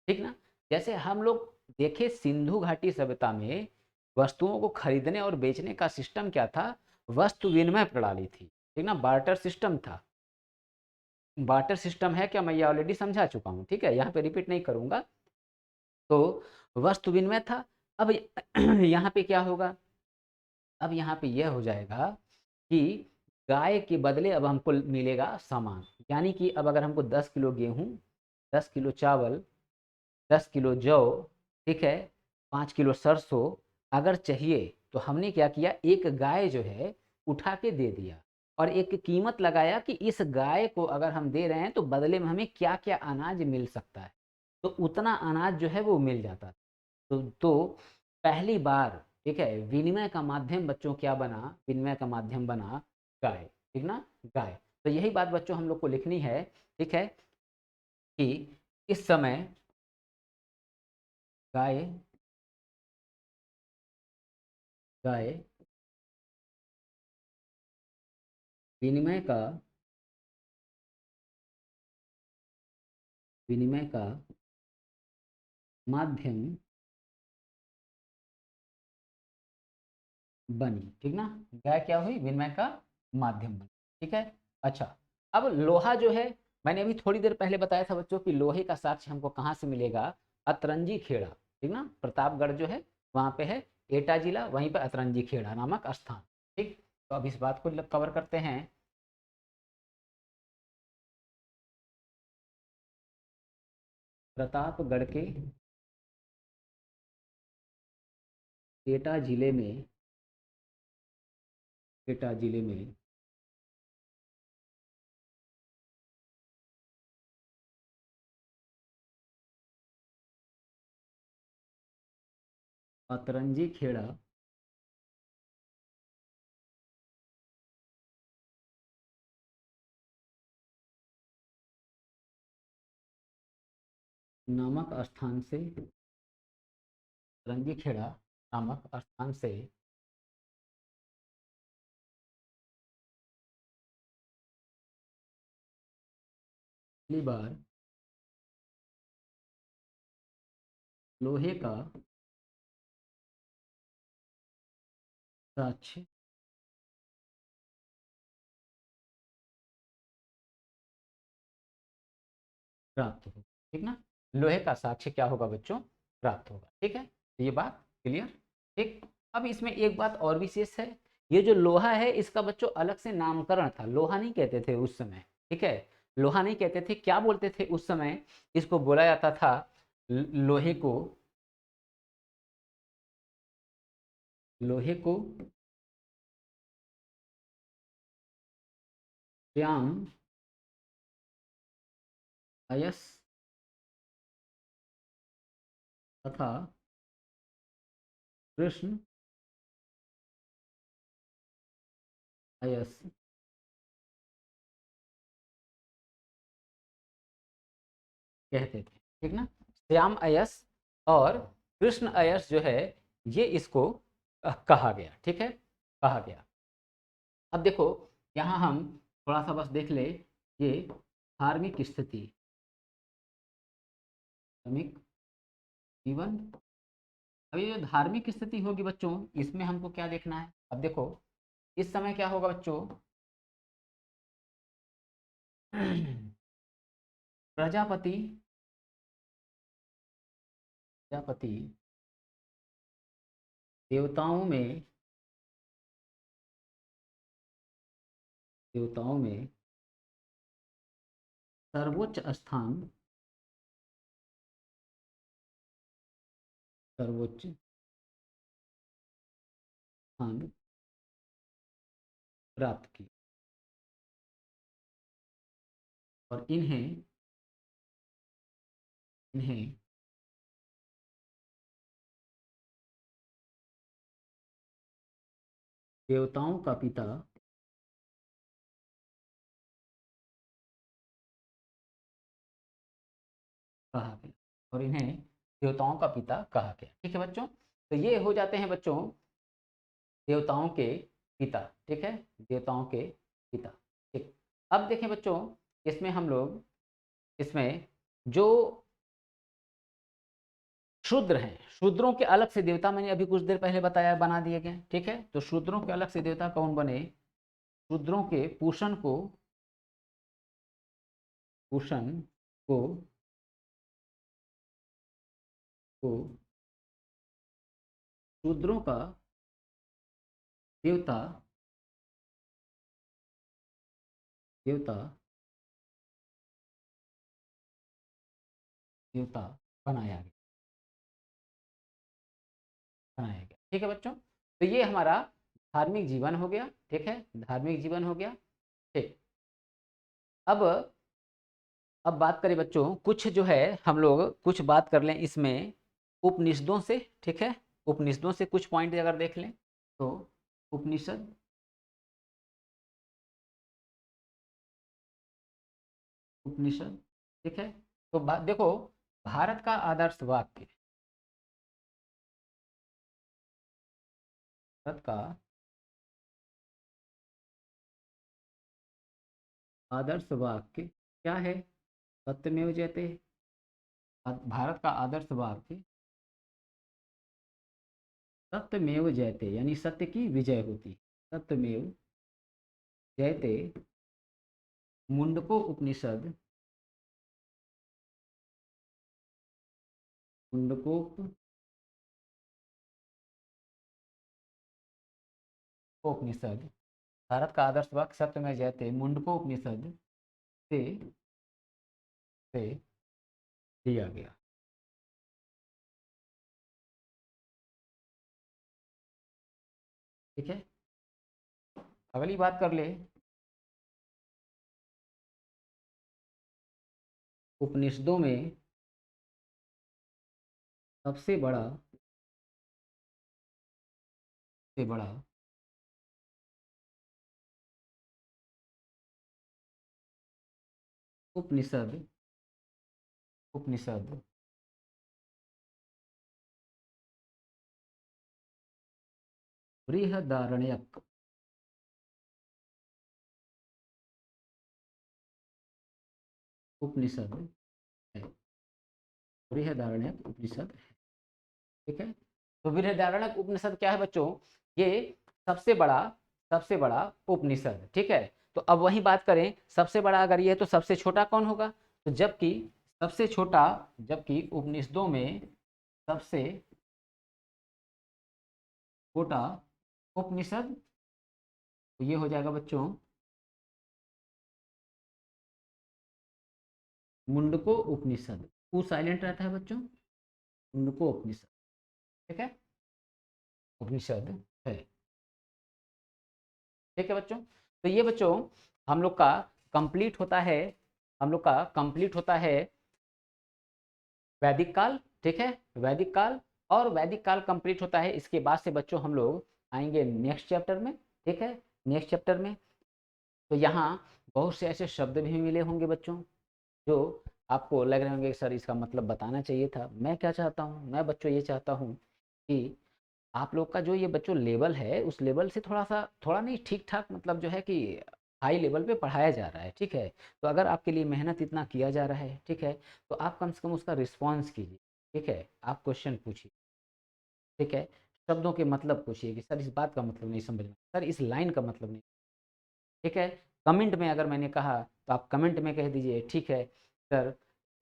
ठीक ना? जैसे हम लोग देखे सिंधु घाटी सभ्यता में वस्तुओं को खरीदने और बेचने का सिस्टम क्या था, वस्तु विनिमय प्रणाली थी, ठीक ना, बार्टर सिस्टम था। बार्टर सिस्टम है क्या, मैं ये ऑलरेडी समझा चुका हूँ, ठीक है, यहाँ पे रिपीट नहीं करूंगा। तो वस्तु विनिमय था। अब यहाँ पे क्या होगा, अब यहाँ पे यह हो जाएगा कि गाय के बदले अब हमको मिलेगा सामान, यानी कि अब अगर हमको 10 किलो गेहूँ, 10 किलो चावल, 10 किलो जौ, ठीक है, 5 किलो सरसों अगर चाहिए, तो हमने क्या किया, एक गाय जो है उठा के दे दिया और एक कीमत लगाया कि इस गाय को अगर हम दे रहे हैं तो बदले में हमें क्या क्या अनाज मिल सकता है। तो उतना अनाज जो है वो मिल जाता। तो पहली बार, ठीक है, विनिमय का माध्यम बच्चों क्या बना, विनिमय का माध्यम बना गाय, ठीक ना, गाय। तो यही बात बच्चों हम लोग को लिखनी है, ठीक है, कि इस समय गाय, गाय विनिमय का, विनिमय का माध्यम बनी, ठीक ना, गाय क्या हुई, विनिमय का माध्यम बनी। ठीक है, अच्छा, अब लोहा जो है, मैंने अभी थोड़ी देर पहले बताया था बच्चों कि लोहे का साक्ष्य हमको कहाँ से मिलेगा, अतरंजी खेड़ा, ठीक ना, प्रतापगढ़ जो है वहाँ पे है, एटा जिला, वहीं पर अतरंजी खेड़ा नामक स्थान। ठीक, तो अब इस बात को कवर करते हैं। प्रतापगढ़ के एटा जिले में, एटा जिले में अतरंजी खेड़ा नामक स्थान से, अतरंजी खेड़ा नामक स्थान से पहली बार लोहे का साक्ष्य प्राप्त होगा, ठीक ना। लोहे का साक्ष्य क्या होगा बच्चों, प्राप्त होगा, ठीक है। तो ये बात क्लियर, ठीक। अब इसमें एक बात और विशेष है, ये जो लोहा है इसका बच्चों अलग से नामकरण था, लोहा नहीं कहते थे उस समय, ठीक है। लोहा नहीं कहते थे, क्या बोलते थे उस समय, इसको बोला जाता था लोहे को, लोहे को श्याम अयस तथा कृष्ण अयस कहते थे, ठीक ना। श्याम अयस और कृष्ण अयस जो है, ये इसको कहा गया, ठीक है, कहा गया। अब देखो यहाँ हम थोड़ा सा बस देख ले, ये धार्मिक स्थिति, धार्मिक जीवन। अब ये जो धार्मिक स्थिति होगी बच्चों, इसमें हमको क्या देखना है, अब देखो इस समय क्या होगा बच्चों, प्रजापति, प्रजापति देवताओं में, देवताओं में सर्वोच्च स्थान, सर्वोच्च स्थान प्राप्त की, और इन्हें, इन्हें देवताओं का पिता कहा गया, और इन्हें देवताओं का पिता कहा गया, ठीक है बच्चों। तो ये हो जाते हैं बच्चों देवताओं के पिता, ठीक है, देवताओं के पिता, ठीक। अब देखें बच्चों, इसमें हम लोग, इसमें जो शूद्र हैं, शूद्रों के अलग से देवता मैंने अभी कुछ देर पहले बताया बना दिए गए, ठीक है। तो शूद्रों के अलग से देवता कौन बने, शूद्रों के पूषण को, पूषण को, को शूद्रों का देवता, देवता, देवता बनाया गया, बनाया गया, ठीक है बच्चों। तो ये हमारा धार्मिक जीवन हो गया, ठीक है, धार्मिक जीवन हो गया, ठीक। अब बात करें बच्चों, कुछ जो है हम लोग कुछ बात कर लें इसमें उपनिषदों से, ठीक है। उपनिषदों से कुछ पॉइंट अगर देख लें तो, उपनिषद, उपनिषद, ठीक है। तो देखो भारत का आदर्श वाक्य, भारत का आदर्श वाक्य क्या है, सत्यमेव जयते। भारत का आदर्श वाक्य सत्यमेव जयते, यानी सत्य की विजय होती, सत्यमेव जयते। मुंडको उपनिषद, मुंडकोप उपनिषद, भारत का आदर्श वाक्य सत्य में जयते मुंडको उपनिषद से दिया गया, ठीक है। अगली बात कर ले, उपनिषदों में सबसे बड़ा, से बड़ा उपनिषद, उपनिषद बृहदारण्यक, उपनिषद है, बृहदारण्यक उपनिषद है, ठीक है। तो बृहदारण्यक उपनिषद क्या है बच्चों, ये सबसे बड़ा उपनिषद, ठीक है। तो अब वही बात करें, सबसे बड़ा अगर ये है तो सबसे छोटा कौन होगा? तो सबसे छोटा जबकि उपनिषदों में सबसे छोटा उपनिषद तो ये हो जाएगा बच्चों मुंडको उपनिषद। ऊ साइलेंट रहता है बच्चों, मुंडको उपनिषद, ठीक है, उपनिषद है, ठीक है बच्चों। तो ये बच्चों हम लोग का कंप्लीट होता है, हम लोग का कंप्लीट होता है वैदिक काल, ठीक है, वैदिक काल। और वैदिक काल कंप्लीट होता है, इसके बाद से बच्चों हम लोग आएंगे नेक्स्ट चैप्टर में, ठीक है, नेक्स्ट चैप्टर में। तो यहाँ बहुत से ऐसे शब्द भी मिले होंगे बच्चों जो आपको लग रहे होंगे सर इसका मतलब बताना चाहिए था। मैं क्या चाहता हूँ, मैं बच्चों ये चाहता हूँ कि आप लोग का जो ये बच्चों लेवल है उस लेवल से थोड़ा सा, थोड़ा नहीं, ठीक ठाक मतलब जो है कि हाई लेवल पे पढ़ाया जा रहा है, ठीक है। तो अगर आपके लिए मेहनत इतना किया जा रहा है, ठीक है, तो आप कम से कम उसका रिस्पॉन्स कीजिए, ठीक है, आप क्वेश्चन पूछिए, ठीक है, शब्दों के मतलब पूछिए कि सर इस बात का मतलब नहीं समझ में, सर इस लाइन का मतलब नहीं, ठीक है। कमेंट में अगर मैंने कहा तो आप कमेंट में कह दीजिए, ठीक है सर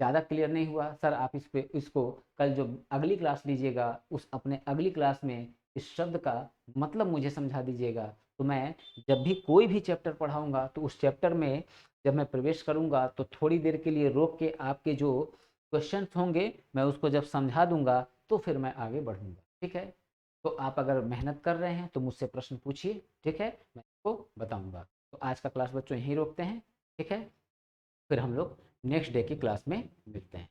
ज़्यादा क्लियर नहीं हुआ, सर आप इस पे इसको कल जो अगली क्लास लीजिएगा उस अपने अगली क्लास में इस शब्द का मतलब मुझे समझा दीजिएगा। तो मैं जब भी कोई भी चैप्टर पढ़ाऊँगा तो उस चैप्टर में जब मैं प्रवेश करूँगा तो थोड़ी देर के लिए रोक के आपके जो क्वेश्चंस होंगे मैं उसको जब समझा दूँगा तो फिर मैं आगे बढ़ूँगा, ठीक है। तो आप अगर मेहनत कर रहे हैं तो मुझसे प्रश्न पूछिए, ठीक है, मैं आपको बताऊँगा। तो आज का क्लास बच्चों यहीं रोकते हैं, ठीक है, फिर हम लोग नेक्स्ट डे की क्लास में मिलते हैं।